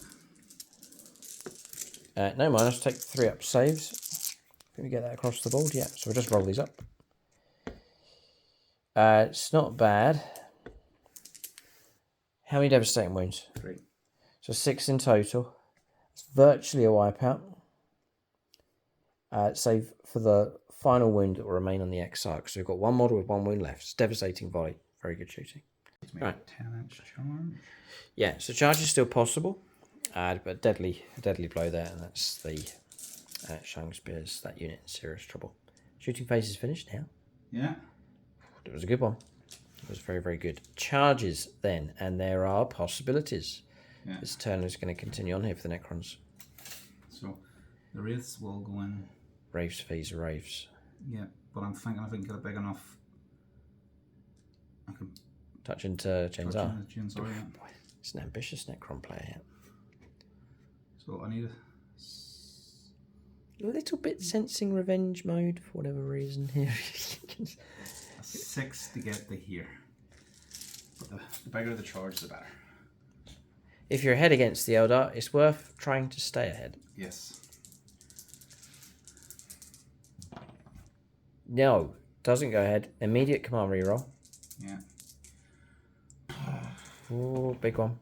No minus, take 3 up saves. Can we get that across the board? Yeah, so we'll just roll these up. It's not bad. How many devastating wounds? 3. So 6 in total. It's virtually a wipeout. Save for the final wound that will remain on the XR. So we've got 1 model with 1 wound left. It's devastating volley. Very good shooting. Right. 10-inch charge. Yeah, so charge is still possible. But deadly blow there, and that's the Shining Spears, that unit in serious trouble. Shooting phase is finished now. Yeah. It was a good one. It was very, very good. Charges then, and there are possibilities. Yeah. This turn is going to continue on here for the Necrons. So the Wraiths will go in. Raves, fees, raves. Yeah, but I'm thinking if I can get it big enough, I can touch into Jane'sar. Yeah. It's an ambitious Necron player here. So I need a little bit sensing revenge mode for whatever reason here. a 6 to get to here. But the bigger the charge, the better. If you're ahead against the Eldar, it's worth trying to stay ahead. Yes. No, doesn't go ahead. Immediate command reroll. Yeah. Oh, big one.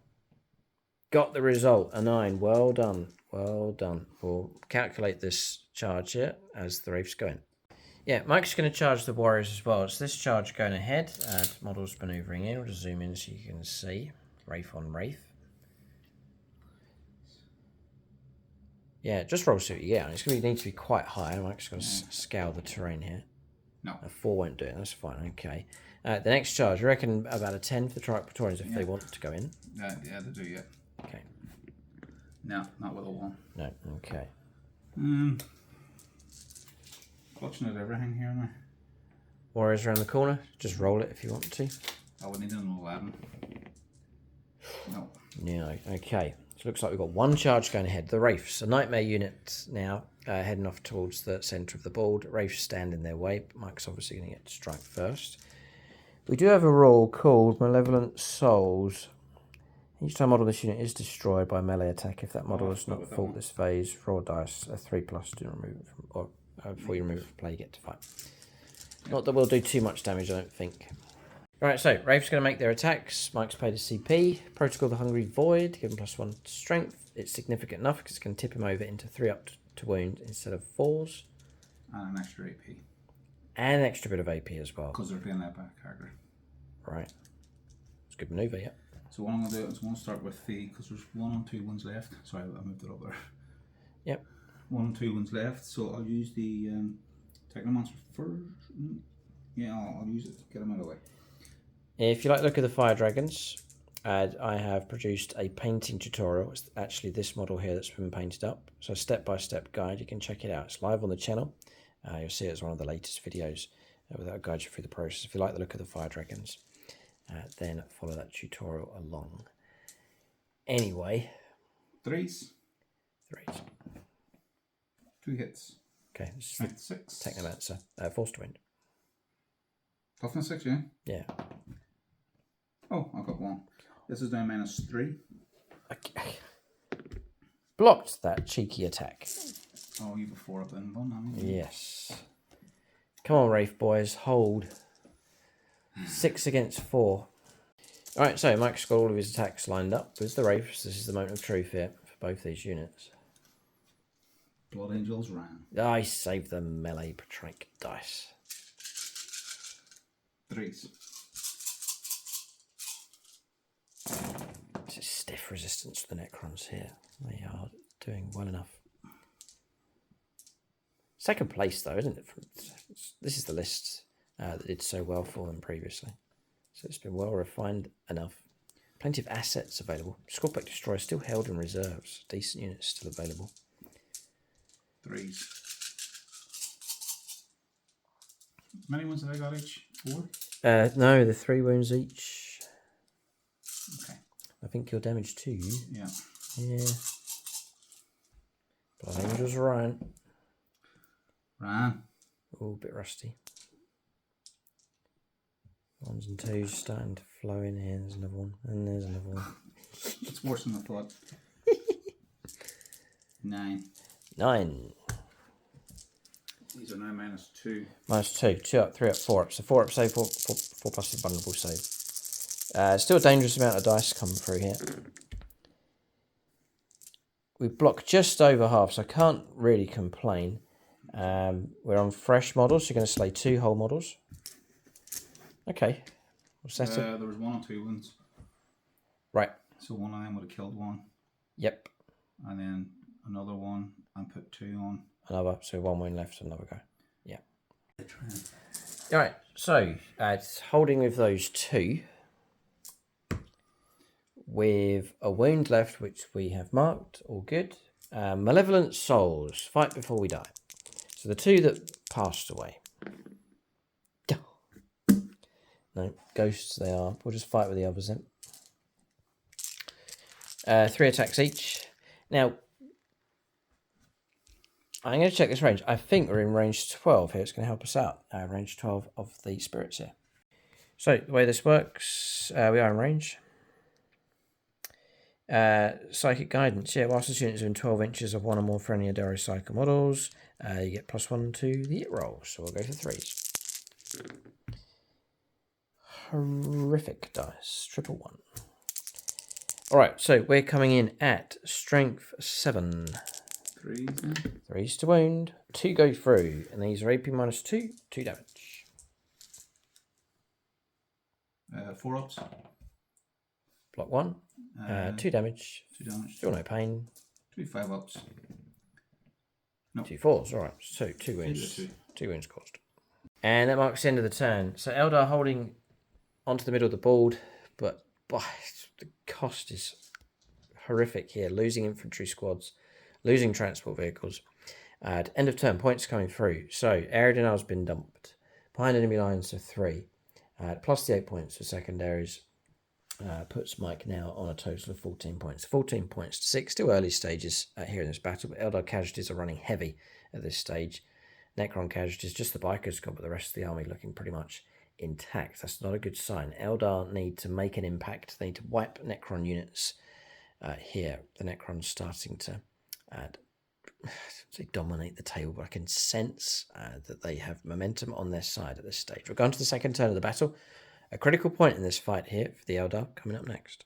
Got the result, a 9. Well done. Well done. We'll calculate this charge here as the Wraiths go in. Yeah, Mike's going to charge the Warriors as well. It's this charge going ahead. Models maneuvering in. We'll just zoom in so you can see. Wraith on Wraith. Yeah, just roll see what you get. It's going to need to be quite high. Mike's going to scale the terrain here. No. A 4 won't do it. That's fine. Okay. The next charge, I reckon about a 10 for the Praetorians if they want to go in. Yeah, they do, yeah. Okay. No, not with a 1. No, okay. Clutching at everything here now. Warriors around the corner. Just roll it if you want to. I would need an 11. No. Yeah, okay. So it looks like we've got 1 charge going ahead. The Wraiths, a nightmare unit now, heading off towards the centre of the board. Wraiths stand in their way. Mike's obviously going to get to strike first. We do have a rule called Malevolent Souls. Each time model this unit is destroyed by melee attack, if that model has not fought this phase, roll dice, a 3+, do remove it from, or before you remove it from play, you get to fight. Not that we'll do too much damage, I don't think. Right, so Wraith's going to make their attacks. Mike's paid a CP. Protocol the Hungry Void, give him +1 strength. It's significant enough because it's going to tip him over into 3 up to wound instead of 4s. And an extra AP. And an extra bit of AP as well. Because they're playing that back character. Right. It's a good manoeuvre, yeah. So what I'm going to do is I'm going to start with the, because there's 1 and 2 wounds left. Sorry, I moved it up there. Yep. 1 and 2 wounds left, so I'll use the Technomancer first. Yeah, I'll use it to get them out of the way. If you like the look of the Fire Dragons, I have produced a painting tutorial. It's actually this model here that's been painted up. So step-by-step guide, you can check it out. It's live on the channel. You'll see it as one of the latest videos where that'll guide you through the process. If you like the look of the Fire Dragons, then follow that tutorial along. Anyway. 3s. 2 hits. Okay, this is the 6. Technomancer. Force to wind. Toughness 6, yeah? Yeah. Oh, I've got 1. This is now -3. Okay. Blocked that cheeky attack. Oh, you have a 4 up then, 1, haven't you? Yes. Come on, Wraith boys, hold. 6 against 4. Alright, so Mike's got all of his attacks lined up with the Wraiths. This is the moment of truth here for both these units. Blood Angels ran. I saved the melee Patrike dice. 3s. It's a stiff resistance to the Necrons here. They are doing well enough. Second place, though, isn't it? This is the list that did so well for them previously. So it's been well refined enough. Plenty of assets available. Scorpion Destroyer still held in reserves. Decent units still available. 3s. How many ones have I got each? 4? No, the 3 wounds each. Okay. I think you're damaged too. Yeah. Yeah. Blood Angels ran. Oh, a bit rusty. 1s and 2s starting to flow in here. There's another one. And there's another one. It's worse than I thought. 9. 9. These are now -2. -2. 2 up, 3 up, 4 up. So 4 up save, 4 plus the vulnerable save. Still a dangerous amount of dice coming through here. We block just over half, so I can't really complain. We're on fresh models, so you're going to slay 2 whole models. Okay. What's that? There was 1 and 2 wounds. Right. So 1 of them would have killed 1. Yep. And then another 1 and put 2 on. Another, so 1 wound left, another go. Yeah. Alright, so holding with those 2. With a wound left, which we have marked, all good. Malevolent Souls, fight before we die. So the 2 that passed away. No, ghosts they are. We'll just fight with the others then. 3 attacks each. Now, I'm going to check this range. I think we're in range 12 here. It's going to help us out. Range 12 of the spirits here. So the way this works, we are in range. Psychic guidance. Yeah, whilst this unit is in 12 inches of 1 or more friendly Aeldari Psycho models, you get +1 to the hit roll. So we'll go for 3s. Horrific dice. 111. Alright, so we're coming in at strength 7. 3s. 3s to wound. 2 go through. And these are AP -2. 2 damage. 4 ups. Block 1. 2 damage. 2 damage. Still no pain. 2 5 ups. No. 2 4s. Alright, so 2 wounds. 2. 2 wounds caused. And that marks the end of the turn. So Eldar holding onto the middle of the board, but the cost is horrific here. Losing infantry squads, losing transport vehicles. At end of turn, points coming through. So Aerodinar's been dumped. Behind enemy lines of 3. Plus the 8 points for secondaries. Puts Mike now on a total of 14 points. 14 points to 6. Still early stages here in this battle, but Eldar casualties are running heavy at this stage. Necron casualties, just the bikers got, but the rest of the army looking pretty much intact. That's not a good sign. Eldar need to make an impact. They need to wipe Necron units here. The Necron's starting to say dominate the table, but I can sense that they have momentum on their side at this stage. We're going to the second turn of the battle. A critical point in this fight here for the Eldar coming up next.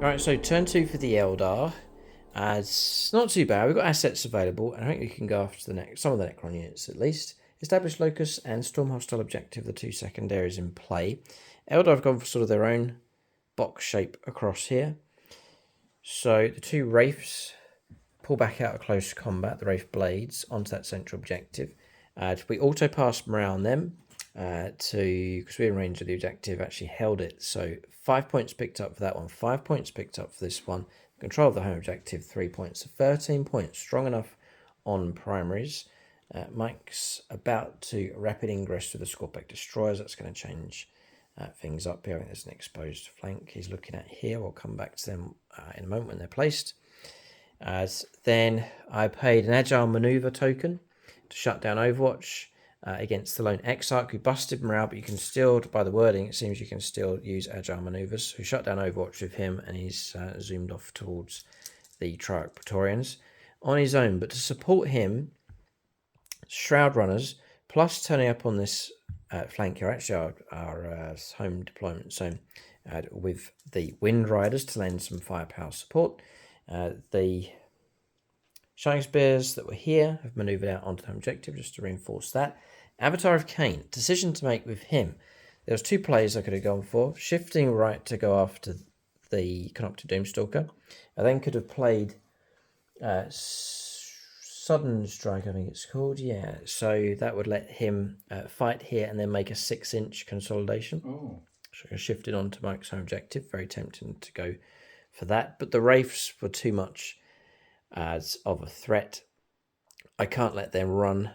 Alright, so turn 2 for the Eldar. It's not too bad. We've got assets available, and I think we can go after some of the Necron units at least. Establish Locus and Storm Hostile Objective, the two secondaries in play. Eldar have gone for sort of their own box shape across here. So the two Wraiths pull back out of close combat, the Wraith Blades, onto that central objective. We auto pass morale on them because we're in range of the objective, actually held it. So 5 points picked up for that one, 5 points picked up for this one. Control of the home objective, 3 points, 13 points, strong enough on primaries. Mike's about to rapid ingress to the Scorpec Destroyers. That's going to change things up here. I think there's an exposed flank he's looking at here. We'll come back to them in a moment when they're placed. Then I paid an Agile Maneuver token to shut down Overwatch against the lone Exarch who busted morale, but you can still, by the wording, it seems you can still use Agile Maneuvers. Who shut down Overwatch with him, and he's zoomed off towards the Triarch Praetorians on his own. But to support him, Shroud Runners, plus turning up on this flank here, actually our home deployment zone, with the Wind Riders to lend some firepower support. The Shining Spears that were here have manoeuvred out onto the objective just to reinforce that. Avatar of Cain, decision to make with him. There was two plays I could have gone for. Shifting right to go after the Canoptic Doomstalker. I then could have played Sudden Strike, I think it's called. Yeah, so that would let him fight here and then make a 6-inch consolidation. Oh. So I shifted on to Mike's home objective. Very tempting to go for that. But the Wraiths were too much as of a threat. I can't let them run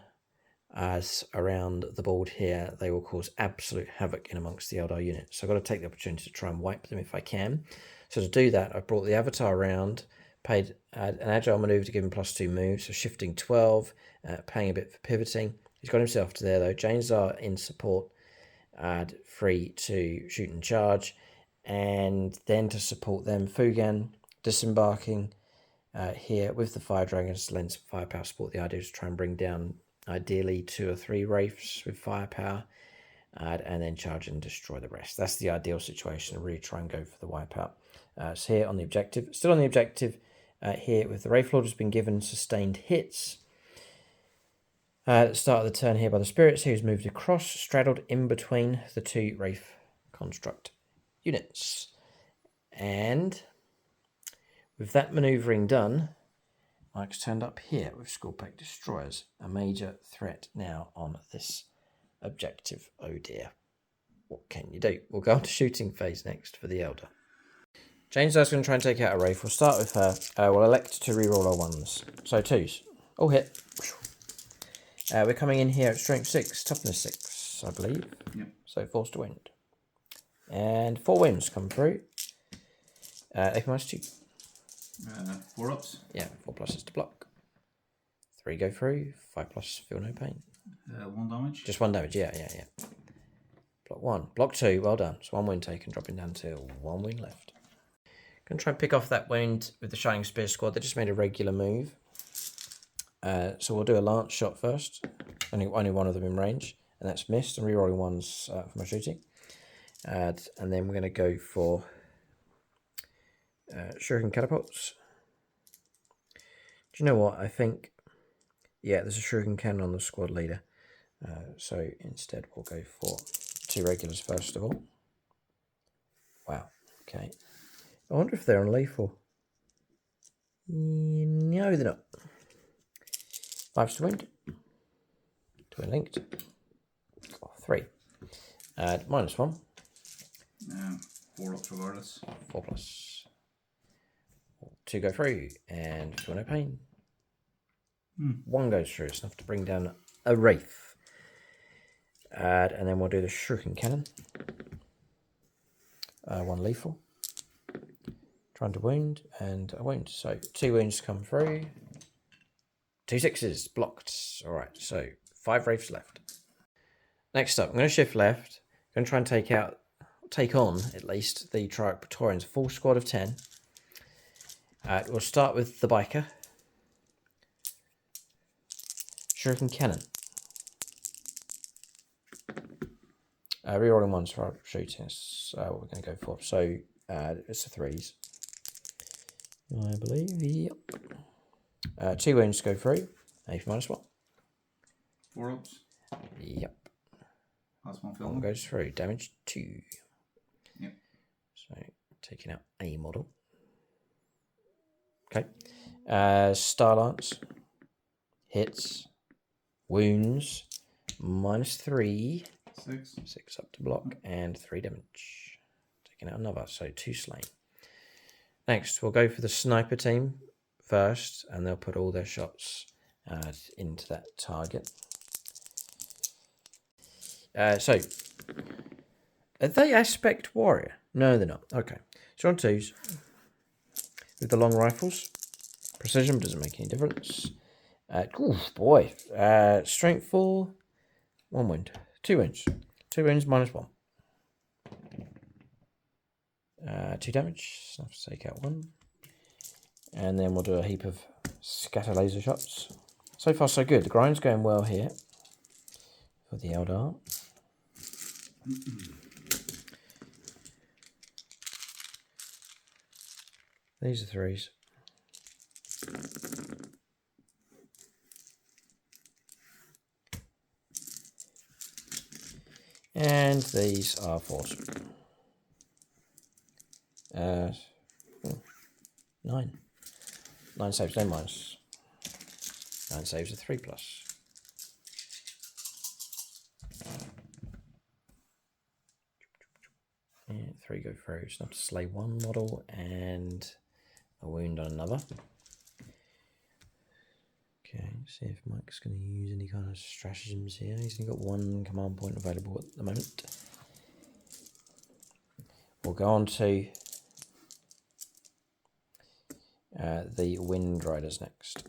as around the board here. They will cause absolute havoc in amongst the Eldar units. So I've got to take the opportunity to try and wipe them if I can. So to do that, I brought the Avatar around, paid an Agile Maneuver to give him +2 moves, so shifting 12, paying a bit for pivoting. He's got himself to there though. Janes are in support, free to shoot and charge. And then to support them, Fugan disembarking here with the Fire Dragons to lend some firepower support. The idea is to try and bring down ideally 2 or 3 Wraiths with firepower and then charge and destroy the rest. That's the ideal situation, to really try and go for the wipeout. So here on the objective, still on the objective here with the Wraith Lord has been given sustained hits. At the start of the turn here by the Spirits, who's moved across, straddled in between the 2 Wraith construct units. And with that manoeuvring done, Mike's turned up here with Scorpec Destroyers, a major threat now on this objective. Oh dear. What can you do? We'll go on to shooting phase next for the Eldar. Jane's going to try and take out a Wraith. We'll start with her. We'll elect to reroll our 1s. So 2s. All hit. We're coming in here at strength 6, toughness 6, I believe. Yep. So force to wind. And 4 winds come through. AP -2. 4 ups. Yeah, 4 pluses to block. 3 go through. 5 plus, feel no pain. 1 damage. Just 1 damage, yeah. Block 1. Block 2, well done. So 1 wound taken, dropping down to 1 wound left. Going to try and pick off that wound with the Shining Spear squad. They just made a regular move. So we'll do a lance shot first. Only one of them in range. And that's missed. I'm rerolling 1s for my shooting. And then we're going to go for shuriken catapults. Do you know what? I think, yeah, there's a shuriken cannon on the squad leader. So instead we'll go for 2 regulars first of all. Wow, okay. I wonder if they're on lethal. No, they're not. 5 to wind. 2 linked. 3. -1. 4 ups regardless. 4 plus. 2 go through, and feel no pain. 1 goes through. It's enough to bring down a wraith. And then we'll do the shuriken cannon. 1 lethal. Trying to wound, and a wound. So 2 wounds come through. 2 6s blocked. All right. So 5 wraiths left. Next up, I'm going to shift left. I'm going to try and take on at least the Triarch Praetorians, full squad of 10. We'll start with the biker. Shuriken cannon. Rerolling 1s for shooting. That's what we're going to go for. So it's the 3s. I believe. Yep. 2 wounds go through. A for -1. 4 ups. Yep. That's 1 1 goes through. Damage 2. Yep. So taking out a model. Okay. Star Lance. Hits. Wounds. -3. 6. 6 up to block. And 3 damage. Taking out another. So 2 slain. Next, we'll go for the sniper team first. And they'll put all their shots into that target. So, are they aspect warrior? No, they're not. Okay. So on 2s. With the long rifles. Precision doesn't make any difference. Boy. Strength 4. 1 wound. 2 wounds. 2 wounds -1. 2 damage. Enough to take out 1. And then we'll do a heap of scatter laser shots. So far so good. The grind's going well here. For the Eldar. These are 3s. And these are 4s. 9. 9 saves, no minus. 9 saves are 3 plus. And 3 go through. So enough to slay 1 model and a wound on another. Okay, see if Mike's going to use any kind of stratagems here. He's only got 1 command point available at the moment. We'll go on to the Wind Riders next.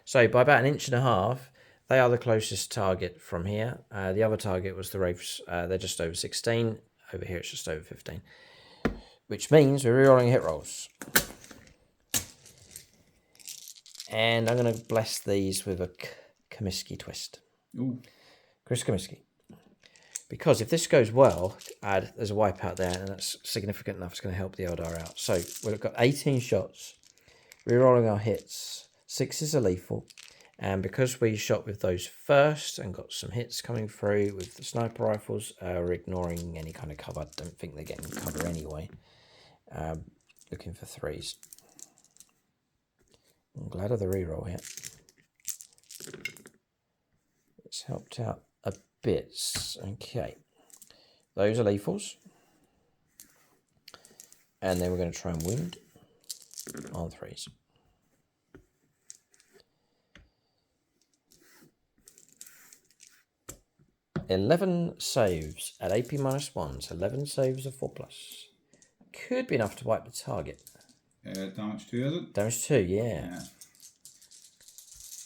So by about 1.5 inches, they are the closest target from here. The other target was the Wraiths. They're just over 16. Over here it's just over 15. Which means we're rerolling hit rolls. And I'm going to bless these with a Comiskey twist. Ooh. Chris Comiskey. Because if this goes well, there's a wipeout there, and that's significant enough. It's going to help the Eldar out. So we've got 18 shots. Rerolling our hits. 6s are lethal. And because we shot with those first and got some hits coming through with the sniper rifles, we're ignoring any kind of cover. I don't think they're getting cover anyway. Looking for 3s. I'm glad of the reroll here. It's helped out a bit. Okay. Those are lethals. And then we're going to try and wound on 3s. "11 saves at AP -1, so 11 saves of 4+. Could be enough to wipe the target. Damage 2, is it? Damage 2, yeah.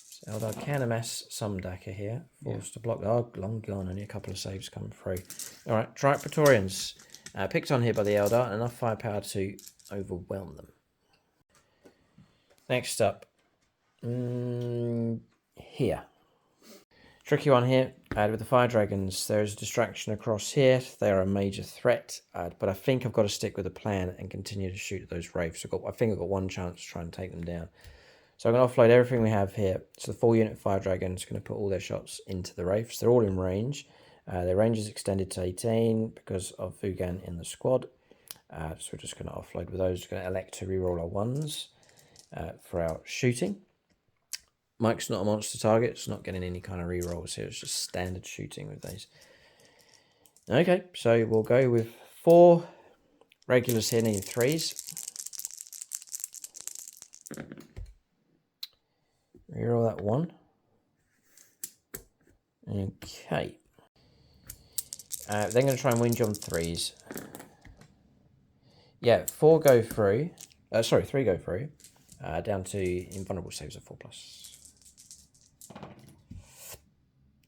So Eldar can amass some Daka here. Forced to block. Oh, long gone. Only a couple of saves come through. Alright, Triarch Praetorians. Picked on here by the Eldar, and enough firepower to overwhelm them. Next up. Here. Tricky one here. With the fire dragons, there's a distraction across here. They are a major threat, but I think I've got to stick with the plan and continue to shoot at those wraiths. I think I've got one chance to try and take them down. So I'm going to offload everything we have here. So the 4-unit fire dragons are going to put all their shots into the wraiths. They're all in range. Their range is extended to 18 because of Fugan in the squad. So we're just going to offload with those. We're going to elect to reroll our 1s for our shooting. Mike's not a monster target. It's not getting any kind of rerolls here. It's just standard shooting with these. Okay, so we'll go with 4 regulars here, needing 3s. Reroll that 1. Okay. Then going to try and wound you on 3s. Yeah, 4 go through. 3 go through. Down to invulnerable saves of 4+.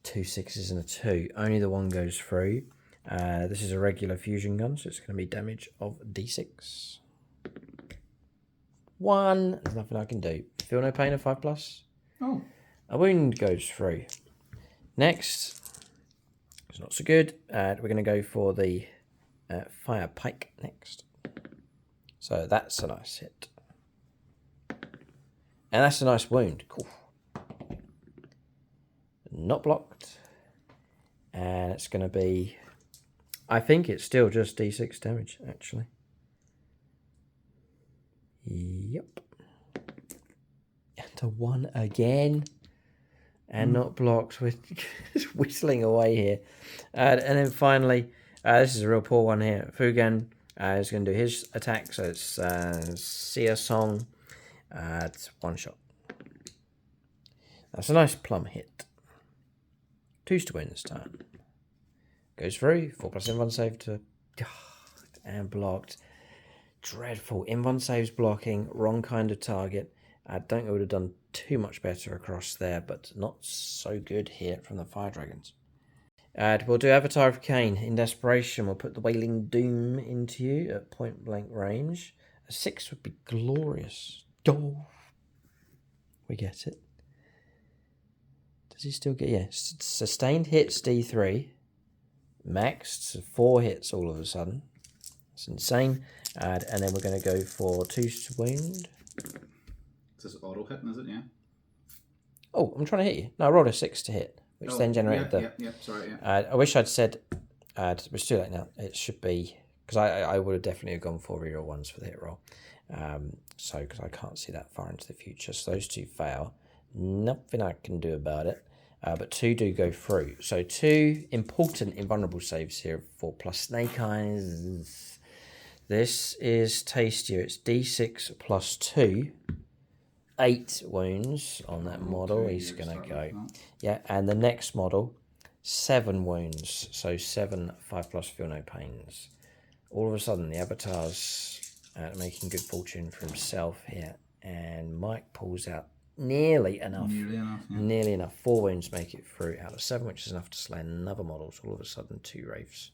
2 6s and a 2. Only the 1 goes through. This is a regular fusion gun, so it's going to be damage of D6. 1. There's nothing I can do. Feel no pain of 5+. Oh. A wound goes through. Next, it's not so good. We're going to go for the fire pike next. So that's a nice hit. And that's a nice wound. Cool. Not blocked. And it's going to be... I think it's still just D6 damage, actually. Yep. And a 1 again. And not blocked. We're just whistling away here. And then finally, this is a real poor one here. Fugan is going to do his attack. So it's Seer Song. It's 1 shot. That's a nice plum hit. 2s to win this time. Goes through. 4+ invuln save to... And blocked. Dreadful. Invuln saves blocking. Wrong kind of target. I don't think I would have done too much better across there, but not so good here from the Fire Dragons. We'll do Avatar of Cain. In desperation, we'll put the Wailing Doom into you at point blank range. A 6 would be glorious. Oh, we get it. Does he still get... Yeah, sustained hits D3. Maxed, so 4 hits all of a sudden. It's insane. And then we're going to go for 2s to wound. Is this auto hitting, is it? Yeah. Oh, I'm trying to hit you. No, I rolled a 6 to hit, which then generated the... Yeah, sorry, yeah. I wish I'd said... we're too late now. It should be... Because I would have definitely gone for reroll 1s for the hit roll. So, because I can't see that far into the future. So those 2 fail. Nothing I can do about it. But 2 do go through. So 2 important invulnerable saves here. 4+ Snake Eyes. This is tastier. It's D6 plus 2. 8 wounds on that model. He's going to go. Yeah, and the next model, 7 wounds. So 7, 5+, feel no pains. All of a sudden, the Avatar's making good fortune for himself here. And Mike pulls out nearly enough. Nearly enough. 4 wounds make it through out of 7, which is enough to slay another model. So all of a sudden, 2 wraiths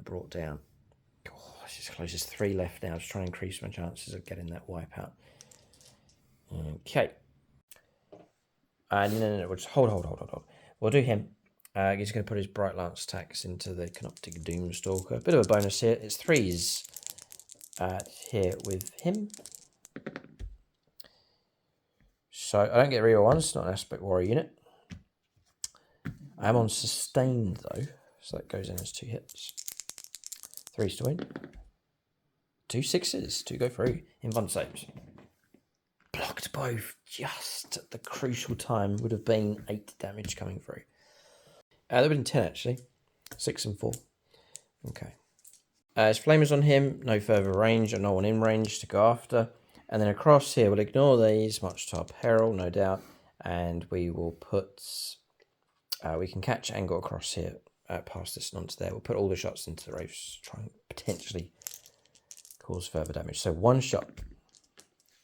are brought down. Oh, this is close. There's 3 left now. Just trying to increase my chances of getting that wipe out. Okay. No. We'll just hold. We'll do him. He's going to put his Bright Lance attacks into the Canoptic Doomstalker. Bit of a bonus here. It's 3s here with him. So I don't get reroll 1s. It's not an aspect warrior unit. I'm on sustained though, so that goes in as 2 hits. 3s to win. 2 6s. 2 go through. Invuln saves. Blocked both just at the crucial time. Would have been 8 damage coming through. There would have been 10 actually. 6 and 4. Okay. His flamers on him. No further range or no one in range to go after. And then across here, we'll ignore these, much to our peril, no doubt. And we will put... we can catch and go across here, past this and onto there. We'll put all the shots into the wraiths to try and potentially cause further damage. So 1 shot.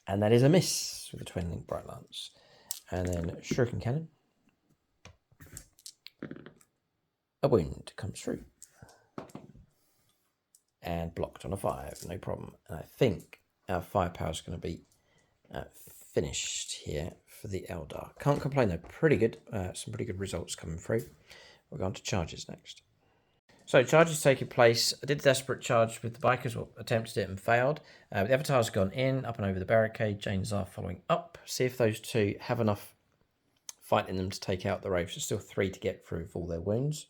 And that is a miss with the Twin Link Bright Lance. And then Shuriken Cannon. A wound comes through. And blocked on a 5, no problem. And I think our firepower is going to be finished here for the Eldar. Can't complain though, pretty good. Some pretty good results coming through. We're going to charges next. So charges taking place. I did a desperate charge with the bikers, well, attempted it and failed. The Avatar's gone in, up and over the barricade. Janes are following up. See if those two have enough fight in them to take out the Wraiths. There's still 3 to get through with all their wounds.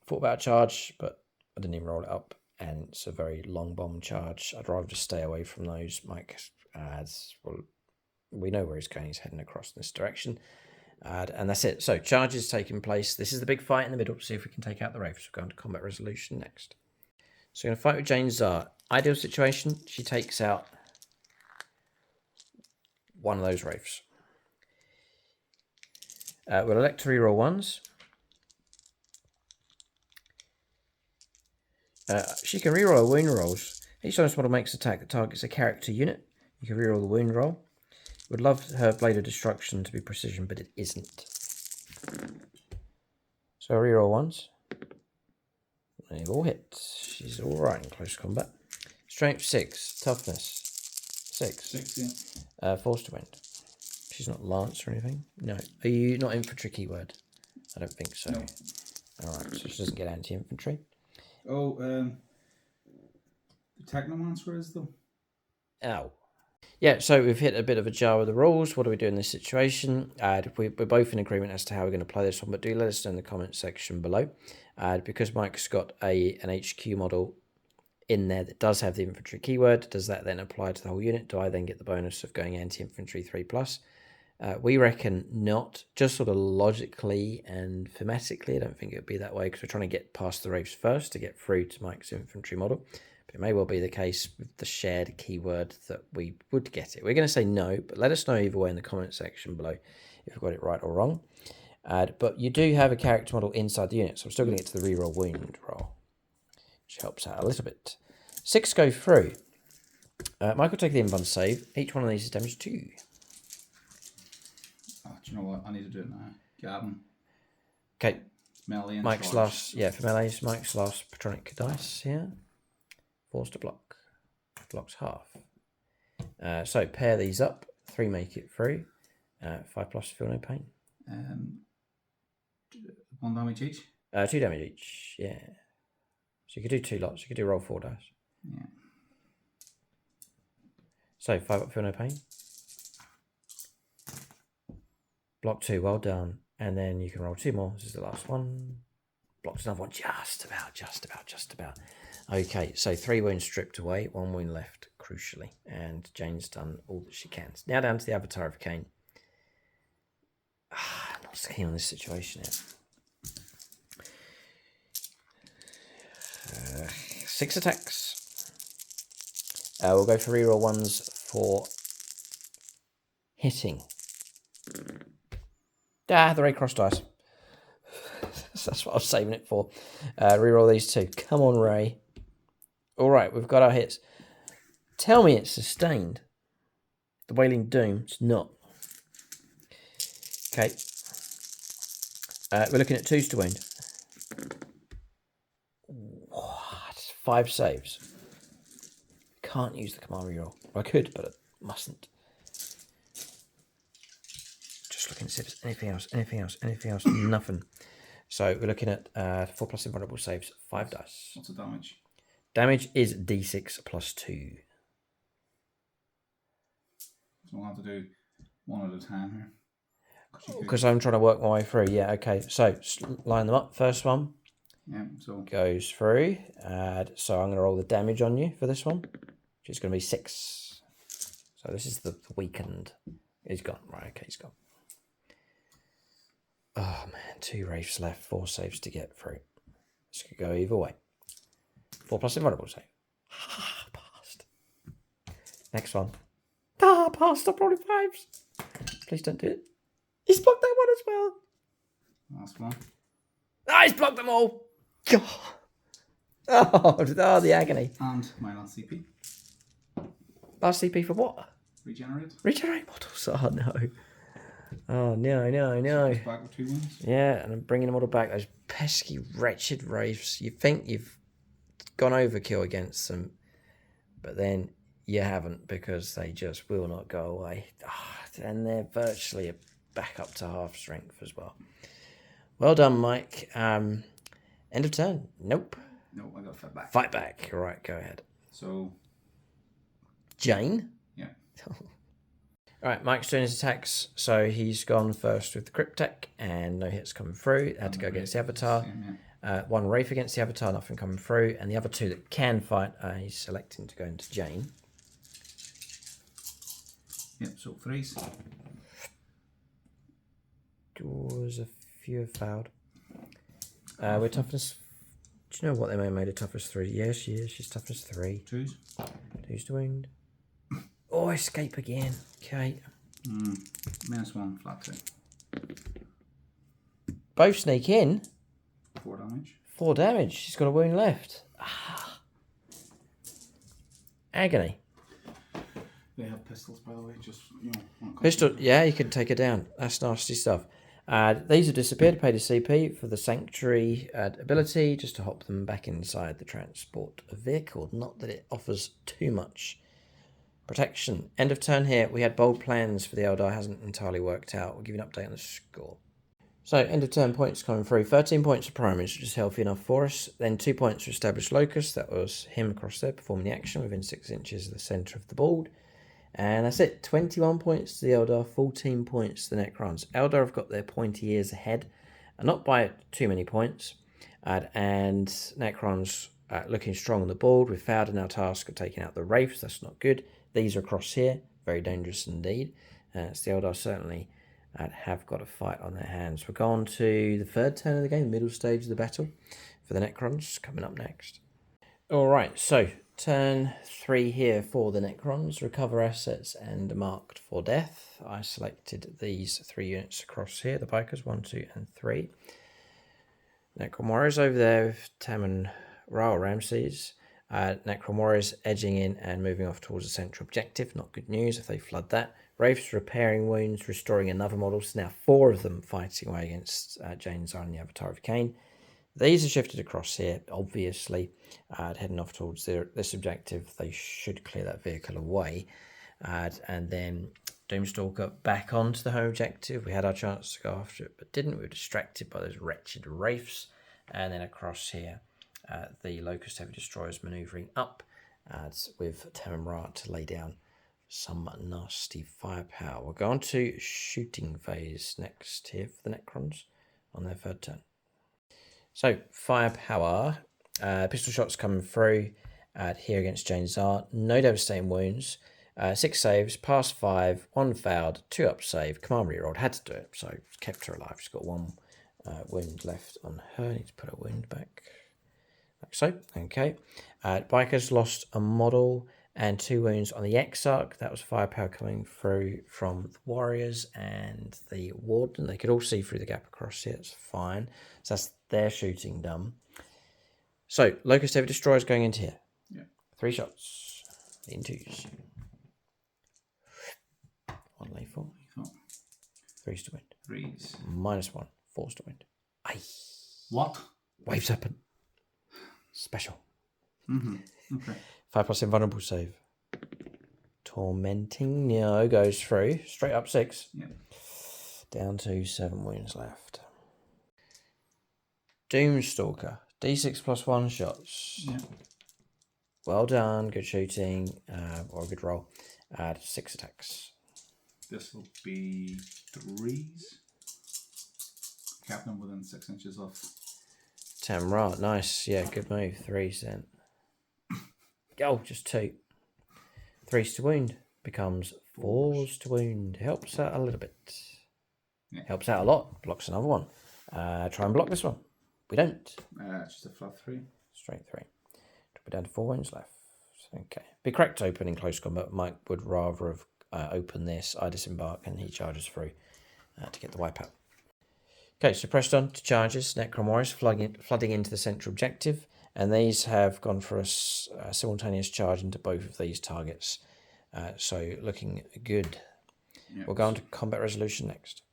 Thought about a charge, but I didn't even roll it up. And it's a very long bomb charge. I'd rather just stay away from those. Mike adds, well, we know where he's going. He's heading across in this direction. And that's it. So charges taking place. This is the big fight in the middle. See if we can take out the Wraiths. We're going to combat resolution next. So we're going to fight with Jane Zar. Ideal situation. She takes out one of those Wraiths. We'll elect to reroll ones. She can reroll her wound rolls. Each time this model makes an attack that targets a character unit, you can reroll the wound roll. Would love her Blade of Destruction to be precision, but it isn't. So reroll ones. They've all hit. She's alright in close combat. Strength 6. Toughness 6. 6, yeah. Force to Wind. She's not Lance or anything? No. Are you not infantry keyword? I don't think so. No. Alright, so she doesn't get anti-infantry. Oh, the Technomancer is though. Ow. Yeah, so we've hit a bit of a jar with the rules. What do we do in this situation? We're both in agreement as to how we're going to play this one, but do let us know in the comment section below. Because Mike's got an HQ model in there that does have the infantry keyword, does that then apply to the whole unit? Do I then get the bonus of going anti-infantry 3+? We reckon not, just sort of logically and thematically. I don't think it would be that way because we're trying to get past the Wraiths first to get through to Mike's infantry model. But it may well be the case with the shared keyword that we would get it. We're going to say no, but let us know either way in the comment section below if we've got it right or wrong. But you do have a character model inside the unit, so I'm still going to get to the reroll wound roll, which helps out a little bit. 6 go through. Mike will take the invuln save. Each one of these is damage 2. Oh, do you know what? I need to do it now. Gavin. Okay. Melee and Mike's charge. last, yeah, for melees, Mike's last Patronic dice here. Forced to block. Blocks half. So pair these up. 3 make it through. 5+, feel no pain. 1 damage each? 2 damage each, yeah. So you could do 2 lots. You could do roll 4 dice. Yeah. So 5 up, feel no pain. Block 2, well done. And then you can roll 2 more. This is the last one. Blocks another one. Just about. Okay, so 3 wounds stripped away, 1 wound left, crucially. And Jane's done all that she can. Now down to the Avatar of Cain. I'm not so keen on this situation yet. 6 attacks. We'll go for reroll ones for hitting. The Ray Cross dice. That's what I was saving it for. Reroll these 2. Come on, Ray. Alright, we've got our hits. Tell me it's sustained. The Wailing Doom, it's not. Okay. We're looking at 2s to wound. What? 5 saves. Can't use the command reroll. I could, but I mustn't. Just looking to see if there's anything else. Nothing. So we're looking at 4+ invulnerable saves, 5 dice. What's the damage? Damage is d6 + 2. So we'll have to do 1 at a time here. Because I'm trying to work my way through. Yeah, okay. So line them up. First one. Yeah, so goes through. So I'm going to roll the damage on you for this one, which is going to be 6. So this is the weakened. He's gone. Right, okay, he's gone. Oh, man. 2 Wraiths left. 4 saves to get through. This could go either way. 4+ invulnerable save. Passed. Next one. Passed. Stop rolling 5s. Please don't do it. He's blocked that one as well. last one. He's blocked them all. God. Oh, the agony. And my last CP. Last CP for what? Regenerate. Regenerate models. Oh, no. Oh, no. Back with 2 wins. Yeah, and I'm bringing the model back. Those pesky, wretched Wraiths. You think you've gone overkill against them, but then you haven't, because they just will not go away. And they're virtually back up to half strength as well. Well done, Mike. End of turn. Nope. No, I got fight back. Fight back. All right, go ahead. So, Jane? yeah. All right, Mike's doing his attacks. So he's gone first with the Cryptek, and no hits coming through. Had to go against the Avatar. One Wraith against the Avatar, nothing coming through. And the other two that can fight, he's selecting to go into Jane. Yep, so 3s. Was a few have failed. We're toughness. Do you know what they made a toughness 3? Yes, she is. She's toughness 3. 2s. 2's to wound. Oh, escape again. Okay. -1, flat 2. Both sneak in. 4 damage. 4 damage. She's got a wound left. Agony. They have pistols, by the way. Just, you know. Pistol. Yeah, you can take her down. That's nasty stuff. These have disappeared. Paid a CP for the Sanctuary ability, just to hop them back inside the transport vehicle. Not that it offers too much protection. End of turn here. We had bold plans for the Eldar. Hasn't entirely worked out. We'll give you an update on the score. So, end of turn points coming through. 13 points for primaries, which is healthy enough for us. Then 2 points for established locus. That was him across there performing the action within 6 inches of the centre of the board. And that's it. 21 points to the Eldar, 14 points to the Necrons. Eldar have got their pointy ears ahead, and not by too many points. And Necrons looking strong on the board. We've failed in our task of taking out the Wraiths. That's not good. These are across here. Very dangerous indeed. So the Eldar certainly have got a fight on their hands. We're going to the third turn of the game, middle stage of the battle for the Necrons, coming up next. All right, so turn 3 here for the Necrons. Recover assets and marked for death. I selected these 3 units across here, the Pikers, 1, 2, and 3. Necron Warriors over there with Tam and Ra Ramses. Necron Warriors edging in and moving off towards the central objective. Not good news if they flood that. Wraiths repairing wounds, restoring another model. So now 4 of them fighting away against Jane's and the Avatar of Cain. These are shifted across here, obviously, heading off towards this objective. They should clear that vehicle away. And then Doomstalker back onto the home objective. We had our chance to go after it, but didn't. We were distracted by those wretched Wraiths. And then across here, the Locust Heavy Destroyers manoeuvring up with Tam Ra to lay down some nasty firepower. We're going to shooting phase next here for the Necrons on their third turn. So, firepower, pistol shots coming through here against Jane Zar. No devastating wounds, 6 saves, past 5, 1 failed, 2 up save, command rerolled, had to do it, so kept her alive. She's got 1 wound left on her. Need to put her wound back, like so. Okay. Bikers lost a model and 2 wounds on the Exarch. That was firepower coming through from the Warriors and the Warden. They could all see through the gap across here. It's fine. So that's their shooting done. So, Locust Heavy Destroyers going into here. Yeah. 3 shots. In 2s. 1 lethal. 3's to wind. 3s. -1. 4's to wind. Aye. What? Waves open. Special. Okay. 5+ invulnerable save. Tormenting no goes through. Straight up 6. Yeah. Down to 7 wounds left. Doomstalker. D6 +1 shots. Yeah. Well done. Good shooting. Or a good roll. 6 attacks. This will be 3s. Cap them within 6 inches of. Tam Ra. Nice. Yeah, good move. 3s then. Oh, just 2. 3's to wound. Becomes 4's to wound. Helps out a little bit. Yeah. Helps out a lot. Blocks another one. Try and block this one. We don't. Just a flat 3. Straight 3. Drop it down to 4 wounds left. Okay. Be cracked open in close combat. Mike would rather have opened this. I disembark and he charges through to get the wipeout. Okay, so pressed on to charges. Necron Warriors flooding into the central objective. And these have gone for a simultaneous charge into both of these targets. So looking good. Yep. We'll go on to combat resolution next.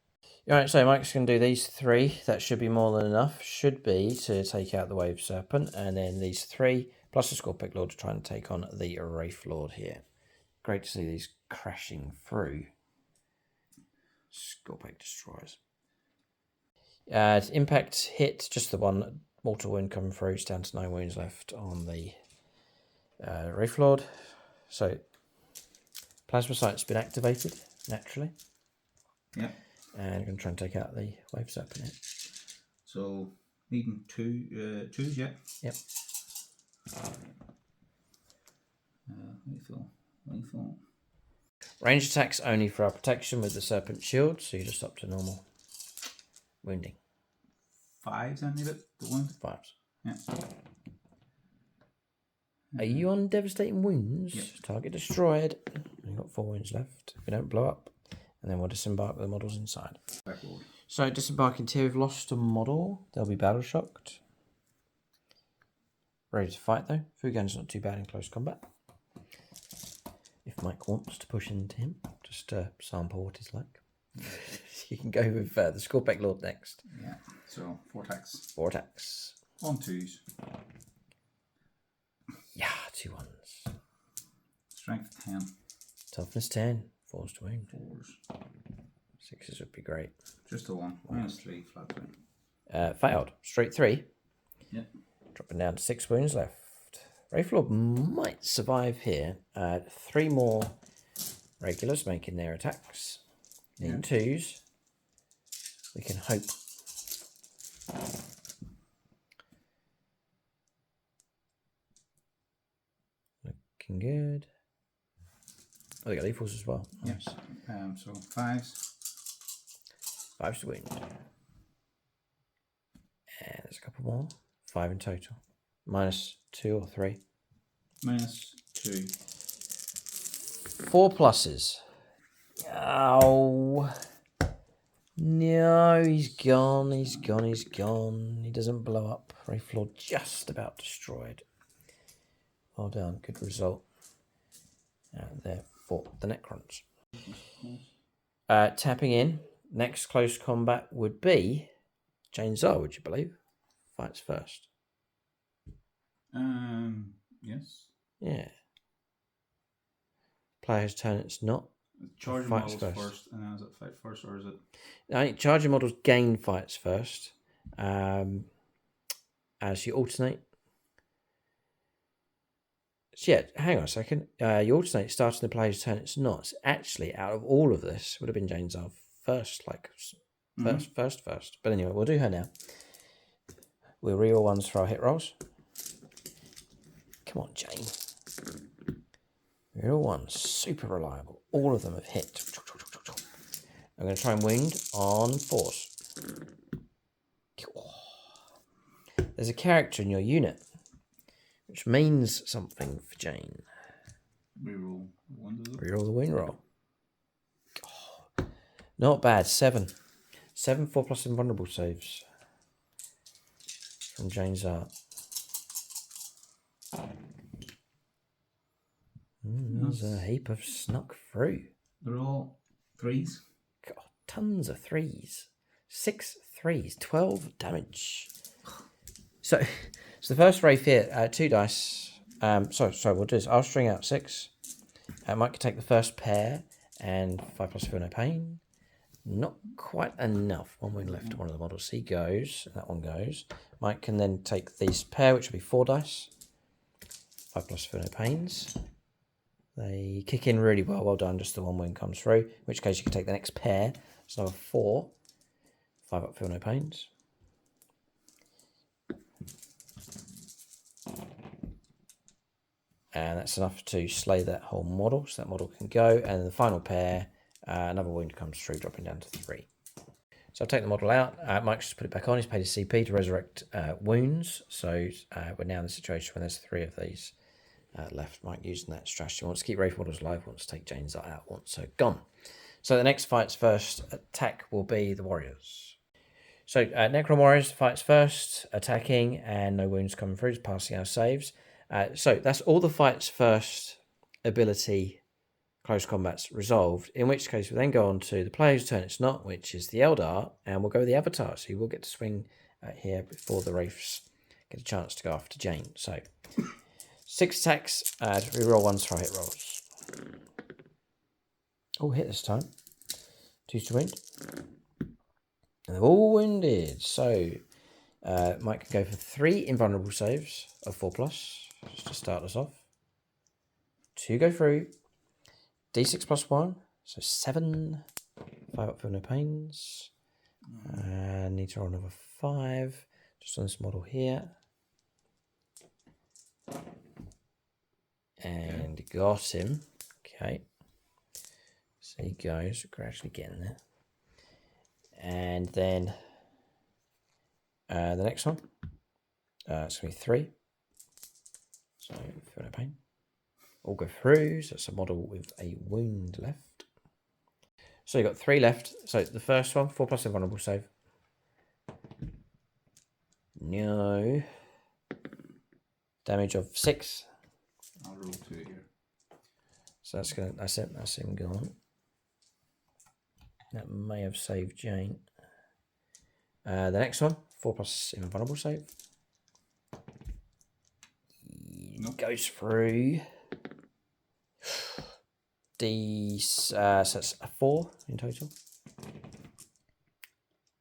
Alright, so Mike's going to do these 3. That should be more than enough. Should be to take out the Wave Serpent. And then these 3, plus the Scorpic Lord to try and take on the Wraith Lord here. Great to see these crashing through. Scorpic Destroyers. Impact hit, just the one. Mortal wound coming through. It's down to 9 wounds left on the Wraith Lord. So, Plasma Sight's been activated, naturally. Yep. And I'm going to try and take out the Wave Serpent here. So, needing twos, yeah? Yep. Lethal. Range attacks only for our protection with the Serpent Shield, so you just up to normal wounding. 5s, I need it, the wound? 5s. Yeah. Are you on Devastating Wounds? Yep. Target destroyed. You've got 4 wounds left. If we don't blow up, and then we'll disembark with the models inside. Backward. So, disembarking tier, we've lost a model. They'll be battle shocked. Ready to fight though. Fugan's not too bad in close combat. If Mike wants to push into him, just sample what he's like. You can go with the Scorpec Lord next. Yeah, so 4 attacks. 4 attacks. 1 2s. Yeah, 2 1s. Strength 10. Toughness 10. 4s to wound. 4s. 6s would be great. Just a 1. -3, flat 3. Failed. Straight 3. Yep. Dropping down to 6 wounds left. Wraith Lord might survive here. 3 more regulars making their attacks. Need 2s. We can hope. Looking good. Oh, they got lethals as well. Nice. Yep. So 5s. 5s to wound. And there's a couple more. 5 in total. -2 or 3. -2. 4 pluses. Oh. No, he's gone. He's gone. He doesn't blow up. Wraith Lord just about destroyed. Well done. Good result. There for the Necrons. Tapping in. Next close combat would be Jane Zar, would you believe? Fights first. Yes. Yeah. Player's turn, it's not. Charging Fights models first. first, and then is it fight first, or is it? I think charging models gain fights first. As you alternate. So yeah, hang on a second. You alternate starting the player's turn, it's not. It's actually, out of all of this, would have been Jane Zar first, like first. But anyway, we'll do her now. We'll reroll ones for our hit rolls. Come on, Jane. Reroll ones, super reliable. All of them have hit. I'm going to try and wound on 4s. There's a character in your unit, which means something for Jane. Reroll one. Reroll the wound roll. Oh, not bad. 7. 7 4+ invulnerable saves from Jane's art. There's a heap of snuck through. They're all 3s. God, tons of 3s. 6 3s, 12 damage. So the first Wraith here, 2 dice. Sorry, we'll do this. I'll string out 6. Mike can take the first pair and 5+ feel no pain. Not quite enough. 1 wound left to one of the models. He goes, and that one goes. Mike can then take these pair, which will be 4 dice. 5+ feel no pains. They kick in really well. Well done. Just the 1 wound comes through. In which case you can take the next pair. It's another 4. 5 up, feel no pains. And that's enough to slay that whole model. So that model can go. And the final pair, another wound comes through, dropping down to 3. So I'll take the model out. Mike's just put it back on. He's paid his CP to resurrect wounds. So we're now in the situation when there's 3 of these left. Mike using that strategy. Wants to keep Wraith models alive. Wants to take Jane's out. Wants her gone. So the next fight's first attack will be the Warriors. So Necron Warriors fights first, attacking, and no wounds coming through, passing our saves. So that's all the fights first ability close combats resolved, in which case we then go on to the player's turn it's not, which is the Eldar, and we'll go with the Avatar. So you will get to swing here before the Wraiths get a chance to go after Jane. So 6 attacks, reroll ones for our hit rolls. Oh, hit this time. 2 to wound. And they're all wounded. So Mike can go for 3 invulnerable saves of 4+, just to start us off. 2 go through. D6 plus 1, so 7. 5 up for no pains. Need to roll another 5, just on this model here. And got him. Okay. So he goes, gradually getting there. And then the next one, it's going to be 3. So feel no pain. All go through, so it's a model with a wound left. So you've got 3 left. So the first one, 4+ invulnerable save. No. Damage of 6. I'll roll 2 here. So that's it. That's him gone. That may have saved Jane. The next one, 4+ invulnerable save. Nope. Goes through. So that's a 4 in total.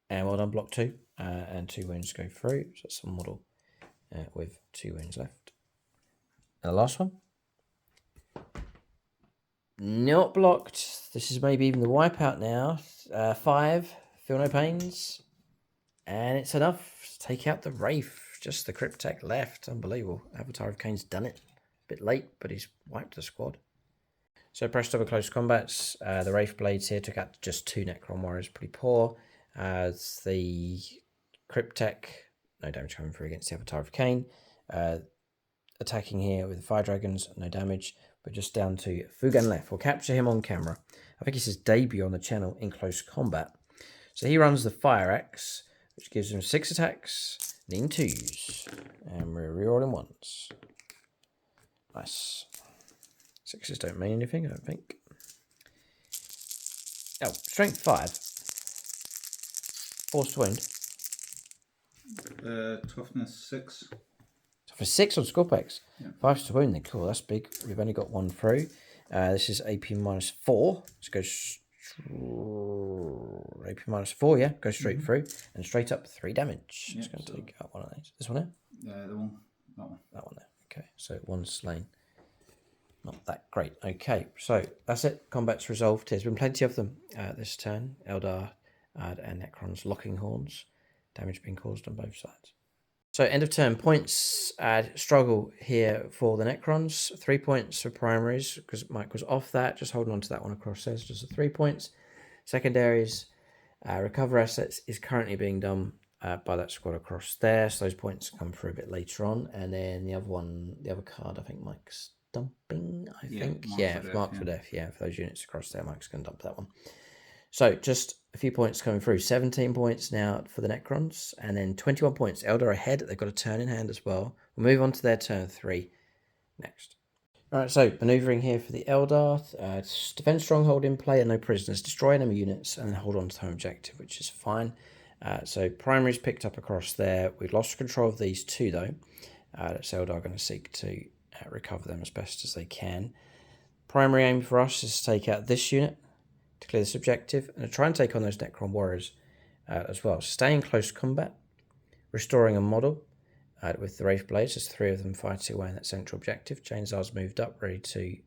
And well done, block 2. And 2 wounds go through. So that's a model with 2 wounds left. And the last one. Not blocked. This is maybe even the wipeout now. 5. Feel no pains. And it's enough to take out the Wraith. Just the Crypt Tech left. Unbelievable. Avatar of Kane's done it. A bit late, but he's wiped the squad. So pressed over close combats. The Wraith Blades here took out just 2 Necron Warriors. Pretty poor. The Crypt Tech, no damage coming through against the Avatar of Kane. Attacking here with the Fire Dragons, no damage. But just down to Fugan left. We'll capture him on camera. I think it's his debut on the channel in close combat. So he runs the Fire Axe, which gives him 6 attacks, needing 2s. And we're rerolling 1s. Nice. 6s don't mean anything, I don't think. Oh, strength 5. Forced wound. Toughness 6. Toughness 6 on Scorpex. Yeah. 5 to wound then. Cool, that's big. We've only got 1 through. This is AP -4. Let's go AP -4, yeah. Go straight through. And straight up 3 damage. Yeah, Just going to take out one of these. This one here? The one. That one. That one there. Okay, so 1 slain. Not that great. Okay, so that's it. Combat's resolved. There's been plenty of them this turn. Eldar and Necrons locking horns. Damage being caused on both sides. So end of turn points. Struggle here for the Necrons. 3 points for primaries because Mike was off that. Just holding on to that one across there. So just the 3 points. Secondaries. Recover assets is currently being done by that squad across there. So those points come through a bit later on. And then the other one, the other card, I think Mike's dumping, I think. Marked for death. Yeah, for those units across there, Mike's going to dump that one. So just a few points coming through. 17 points now for the Necrons, and then 21 points. Eldar ahead. They've got a turn in hand as well. We'll move on to their turn 3 next. All right, so maneuvering here for the Eldar. Defend stronghold in play and no prisoners. Destroy enemy units and then hold on to home objective, which is fine. So primaries picked up across there. We've lost control of these 2 though. That's Eldar going to seek to recover them as best as they can. Primary aim for us is to take out this unit to clear this objective and to try and take on those Necron Warriors as well. So stay in close combat, restoring a model with the Wraith Blades. There's 3 of them fighting away in that central objective. Chainsaws moved up, ready to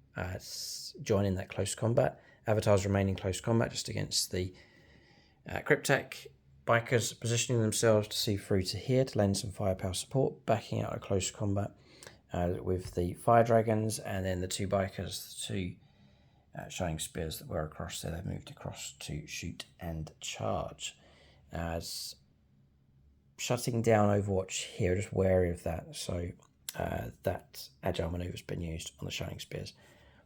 join in that close combat. Avatars remaining close combat just against the Cryptek. Bikers positioning themselves to see through to here to lend some firepower support, backing out a close combat with the Fire Dragons, and then the 2 Bikers, the 2 Shining Spears that were across there. They've moved across to shoot and charge. As shutting down Overwatch here, just wary of that. So that agile maneuver has been used on the Shining Spears.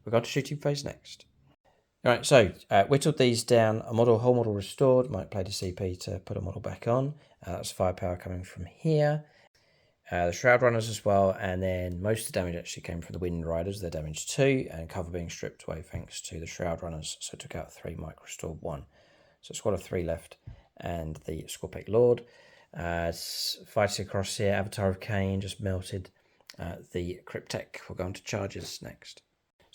We've got to shooting phase next. All right, so whittled these down. A whole model restored. Might play the CP to put a model back on. That's firepower coming from here. The Shroud Runners as well, and then most of the damage actually came from the Wind Riders. They're damage 2, and cover being stripped away thanks to the Shroud Runners. So took out 3, Mike restored 1. So squad of 3 left, and the Scorpec Lord. Fighting across here, Avatar of Kane just melted the Cryptek. We'll go on to charges next.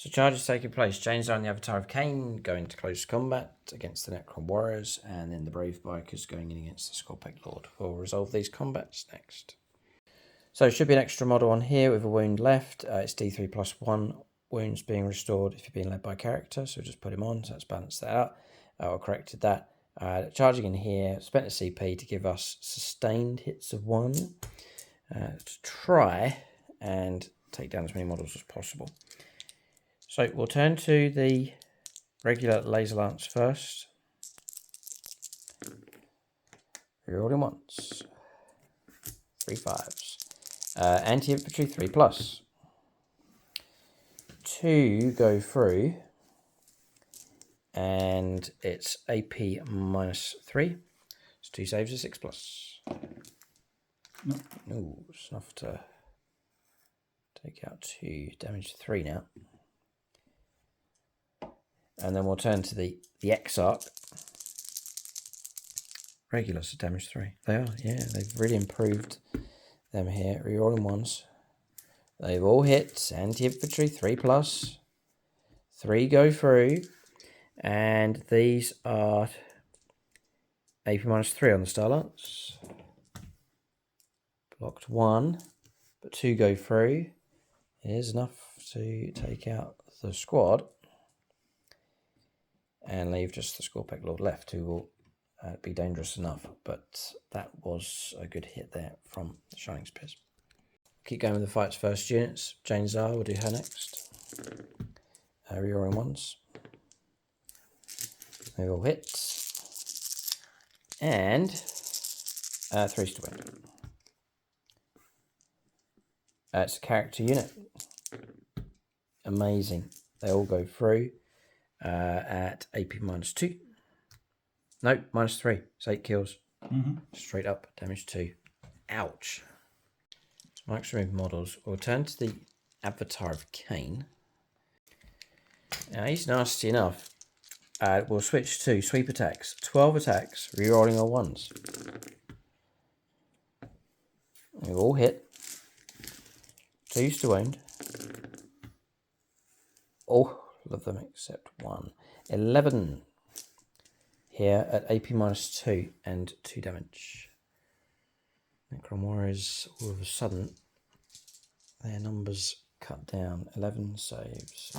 So charges taking place. Jane's on the Avatar of Cain going to close combat against the Necron Warriors, and then the Brave Bikers going in against the Scorpec Lord. We'll resolve these combats next. So it should be an extra model on here with a wound left. It's D3 plus 1 wounds being restored if you're being led by character. So just put him on, so let's balance that out. Or corrected that. Charging in here, spent a CP to give us sustained hits of 1 to try and take down as many models as possible. So we'll turn to the regular laser lance first. Rerolling once. 3 5s. Anti-infantry 3 plus. 2 go through. And it's AP minus 3. It's 2 saves, a 6 plus. No, it's enough to take out 2, damage 3 now. And then we'll turn to the Exarch. Regular, so damage 3. They are, yeah, they've really improved them here. Rerolling ones. They've all hit. Anti-infantry 3 plus. 3 go through. And these are AP minus 3 on the Star Lance. Blocked 1, but 2 go through. Here's enough to take out the squad. And leave just the Scorpec Lord left, who will be dangerous enough. But that was a good hit there from the Shining Spears. Keep going with the fight's first units. Jane Zar will do her next. Reoring ones. They all hit. And 3's to win. It's a character unit. Amazing. They all go through. At AP minus 2. No, minus 3. It's 8 kills. Straight up, damage 2. Ouch. So Mike's remove models. We'll turn to the Avatar of Cain. Now he's nasty enough. We'll switch to sweep attacks. 12 attacks, rerolling all 1s. They all hit. 2's to wound. Oh. Of them except 1. 11 here at AP minus 2 and 2 damage. Necron Warriors, all of a sudden, their numbers cut down. 11 saves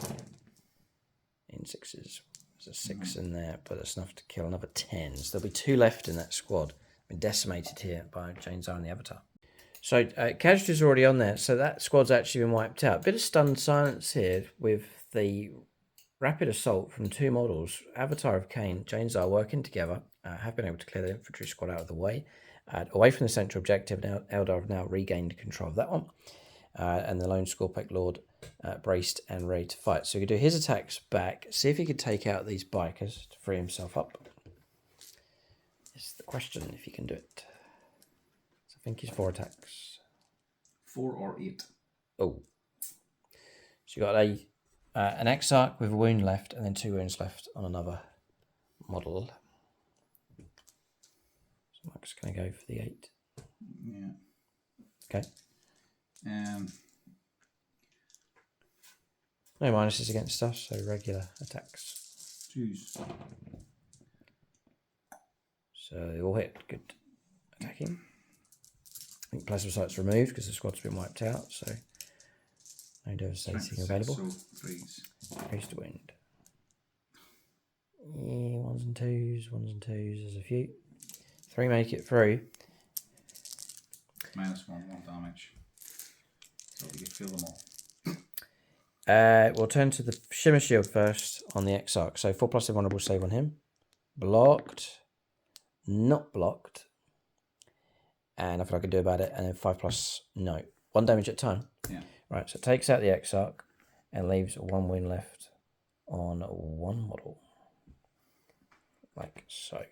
in 6s. There's a 6 in there, but that's enough to kill another 10. So there'll be 2 left in that squad. Been decimated here by Jane Zar and the Avatar. So casualties are already on there, so that squad's actually been wiped out. Bit of stunned silence here with the rapid assault from 2 models. Avatar of Cain, Jane Zar working together, have been able to clear the infantry squad out of the way. Away from the central objective, now Eldar have now regained control of that one. And the lone Scorpec Lord braced and ready to fight. So he could do his attacks back, see if he could take out these bikers to free himself up. It's the question if he can do it. So I think he's 4 attacks. 4 or 8. Oh. So you got an Exarch with a wound left and then 2 wounds left on another model. So Mike's going to go for the 8. Yeah. Okay. No minuses against us, so regular attacks. 2s. So they all hit. Good attacking. I think plasma sight's removed because the squad's been wiped out, so no devastating available. So 3s. 3's to wound. Yeah, 1s and 2s, 1s and 2s, there's a few. 3 make it through. -1, 1 damage. So we can feel them all. We'll turn to the Shimmer Shield first on the Exarch. So 4+ invulnerable save on him. Blocked. Not blocked. And nothing I can do about it. And then 5+, no. 1 damage at a time. Yeah. Right, so it takes out the Exarch and leaves 1 wound left on 1 model. Like so.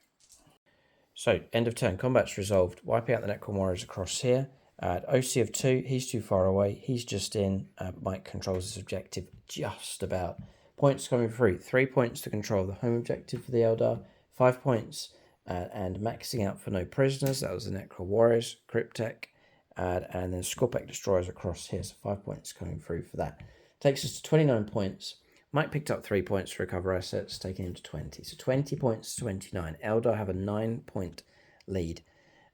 So, end of turn. Combat's resolved. Wiping out the Necron Warriors across here. OC of 2. He's too far away. He's just in. Mike controls his objective just about. Points coming through. 3 points to control the home objective for the Eldar. 5 points and maxing out for no prisoners. That was the Necron Warriors. Cryptek. And then Scorpec Destroyers across here. So 5 points coming through for that. Takes us to 29 points. Mike picked up 3 points to recover assets, taking him to 20. So 20 points to 29. Eldar have a 9-point lead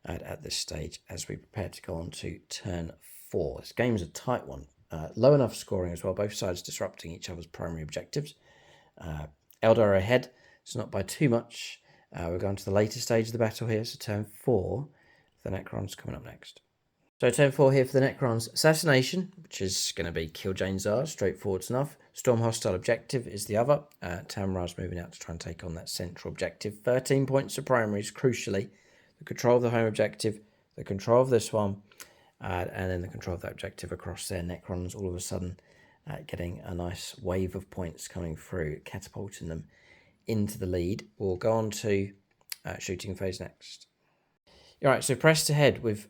at this stage as we prepare to go on to turn 4. This game's a tight one. Low enough scoring as well, both sides disrupting each other's primary objectives. Eldar are ahead, so not by too much. We're going to the later stage of the battle here, so turn 4. The Necrons coming up next. So turn 4 here for the Necrons. Assassination, which is going to be kill Jane Czar, straightforward enough. Storm hostile objective is the other. Tamra's moving out to try and take on that central objective. 13 points of primaries, crucially. The control of the home objective, the control of this one, and then the control of that objective across there. Necrons all of a sudden getting a nice wave of points coming through, catapulting them into the lead. We'll go on to shooting phase next. All right, so pressed ahead with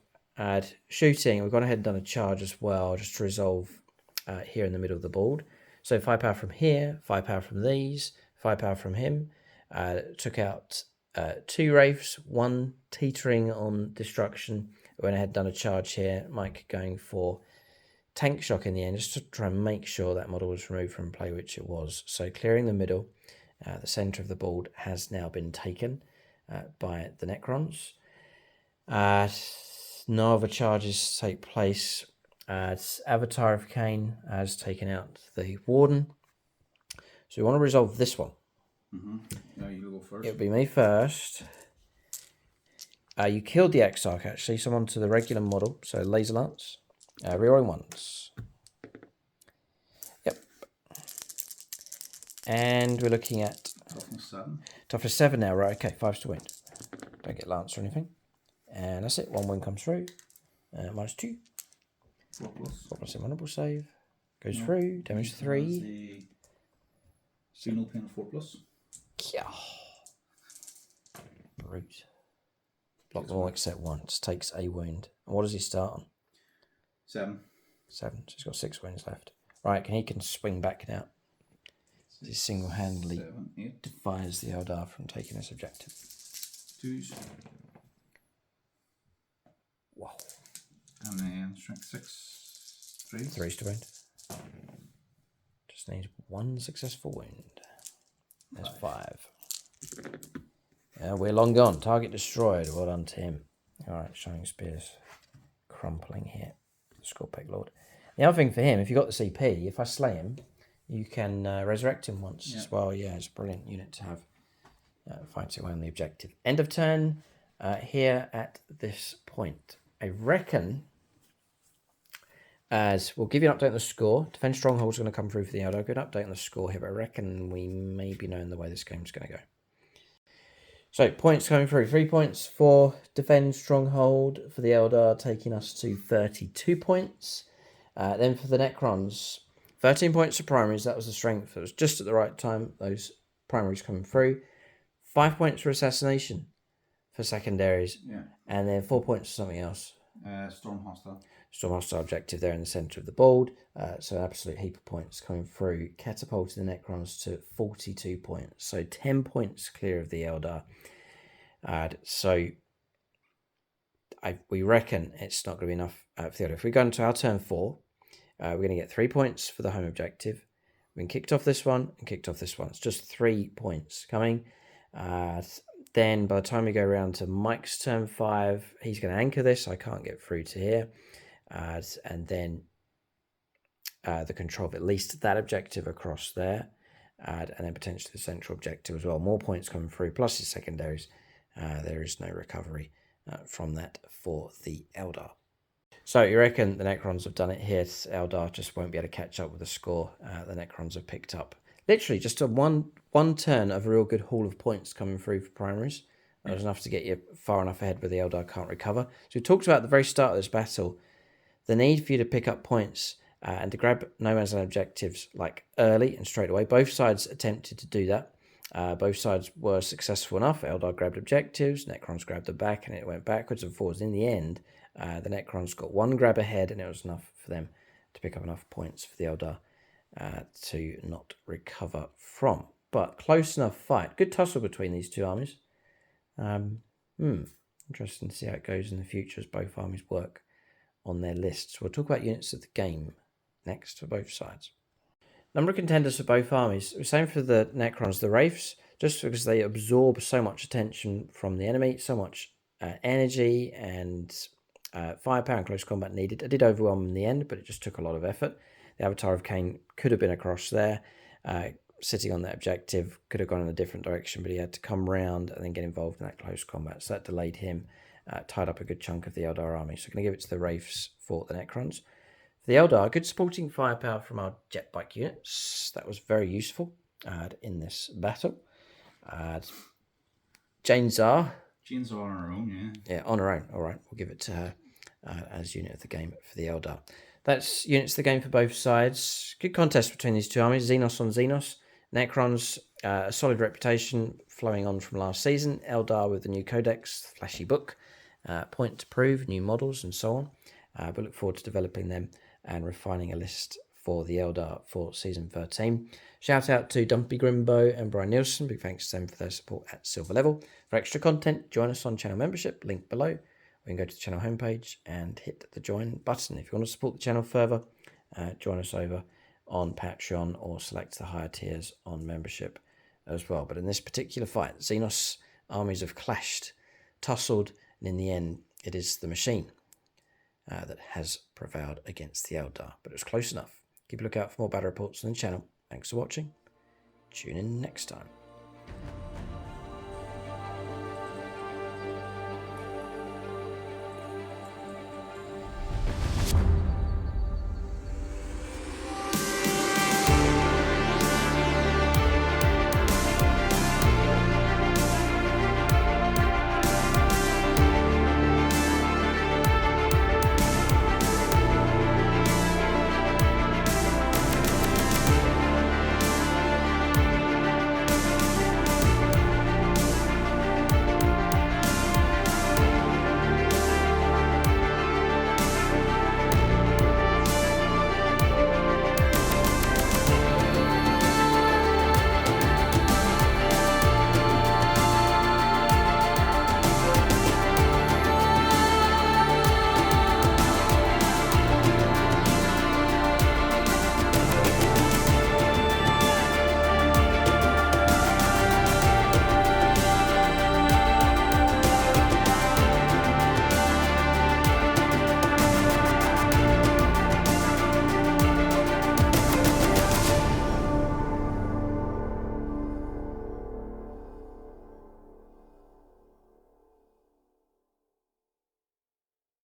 shooting. We've gone ahead and done a charge as well, just to resolve here in the middle of the board. So 5 power from here, 5 power from these, 5 power from him. Took out 2 wraiths, 1 teetering on destruction. Went ahead and done a charge here. Mike going for tank shock in the end, just to try and make sure that model was removed from play, which it was. So clearing the middle, the centre of the board has now been taken by the Necrons. No other charges take place. Avatar of Cain has taken out the Warden. So we want to resolve this one. Yeah, you go first. It'll be me first. You killed the Exarch, actually. So I'm on to the regular model. So Laser Lance. Rerolling once. Yep. And we're looking at... Toughness 7. Toughness 7 now, right. Okay, 5's to win. Don't get Lance or anything. And that's it. 1 win comes through. -2. 4 plus. 4 plus invulnerable save. Goes through. Damage 3. Signal pin 4 plus. Yeah. Brute. Block them all except once. Takes a wound. And what does he start on? 7. 7. So he's got 6 wounds left. Right, he can swing back now. He single-handedly 7, 8. defies the Eldar from taking this objective. 2s. Wow. And then strength 6. 3. 3's to wound. Just need 1 successful wound. There's 5. We're long gone. Target destroyed. Well done to him. Alright, Shining Spears crumpling here. Scorpec Lord. The other thing for him, if you got the CP, if I slay him, you can resurrect him once as well. Yeah, it's a brilliant unit to have. Fights away on the objective. End of turn here at this point. I reckon, as we'll give you an update on the score. Defend Stronghold's going to come through for the Eldar. Good update on the score here, but I reckon we may be knowing the way this game's going to go. So, points coming through. 3 points for Defend Stronghold for the Eldar, taking us to 32 points. Then for the Necrons, 13 points for primaries. That was the strength. It was just at the right time, those primaries coming through. 5 points for assassination for secondaries. Yeah. And then 4 points for something else. Storm hostile. Storm hostile objective there in the centre of the board. So an absolute heap of points coming through. Catapulting the Necrons to 42 points. So 10 points clear of the Eldar. So we reckon it's not going to be enough for the Eldar. If we go into our turn 4, we're going to get 3 points for the home objective. We've been kicked off this one and kicked off this one. It's just 3 points coming. Then by the time we go around to Mike's turn 5, he's going to anchor this. I can't get through to here. And then the control of at least that objective across there. And then potentially the central objective as well. More points coming through, plus his secondaries. There is no recovery from that for the Eldar. So you reckon the Necrons have done it here. Eldar just won't be able to catch up with the score. The Necrons have picked up literally just a one turn of a real good haul of points coming through for primaries. That was enough to get you far enough ahead where the Eldar can't recover. So we talked about at the very start of this battle, the need for you to pick up points and to grab no man's land objectives like early and straight away. Both sides attempted to do that. Both sides were successful enough. Eldar grabbed objectives, Necrons grabbed them back, and it went backwards and forwards. In the end, the Necrons got 1 grab ahead, and it was enough for them to pick up enough points for the Eldar to not recover from. But close enough fight. Good tussle between these two armies. Interesting to see how it goes in the future as both armies work on their lists. We'll talk about units of the game next for both sides. Number of contenders for both armies. Same for the Necrons, the Wraiths, just because they absorb so much attention from the enemy, so much energy and firepower and close combat needed. I did overwhelm them in the end, but it just took a lot of effort. The Avatar of Cain could have been across there, sitting on that objective, could have gone in a different direction, but he had to come round and then get involved in that close combat. So that delayed him, tied up a good chunk of the Eldar army. So I'm going to give it to the Wraiths for the Necrons. For the Eldar, good supporting firepower from our jet bike units. That was very useful in this battle. Jane Czar. Jane's on her own, yeah. Yeah, on her own. All right, we'll give it to her as unit of the game for the Eldar. That's units of the game for both sides. Good contest between these two armies. Xenos on Xenos. Necrons, a solid reputation flowing on from last season. Eldar with the new Codex, flashy book, point to prove, new models and so on. But look forward to developing them and refining a list for the Eldar for Season 13. Shout out to Dumpy Grimbo and Brian Nielsen. Big thanks to them for their support at Silver Level. For extra content, join us on channel membership, link below. Or you can go to the channel homepage and hit the join button. If you want to support the channel further, join us over on Patreon or select the higher tiers on membership as well. But in this particular fight, Xenos armies have clashed, tussled, and in the end, it is the machine that has prevailed against the Eldar. But it was close enough. Keep a lookout for more battle reports on the channel. Thanks for watching. Tune in next time.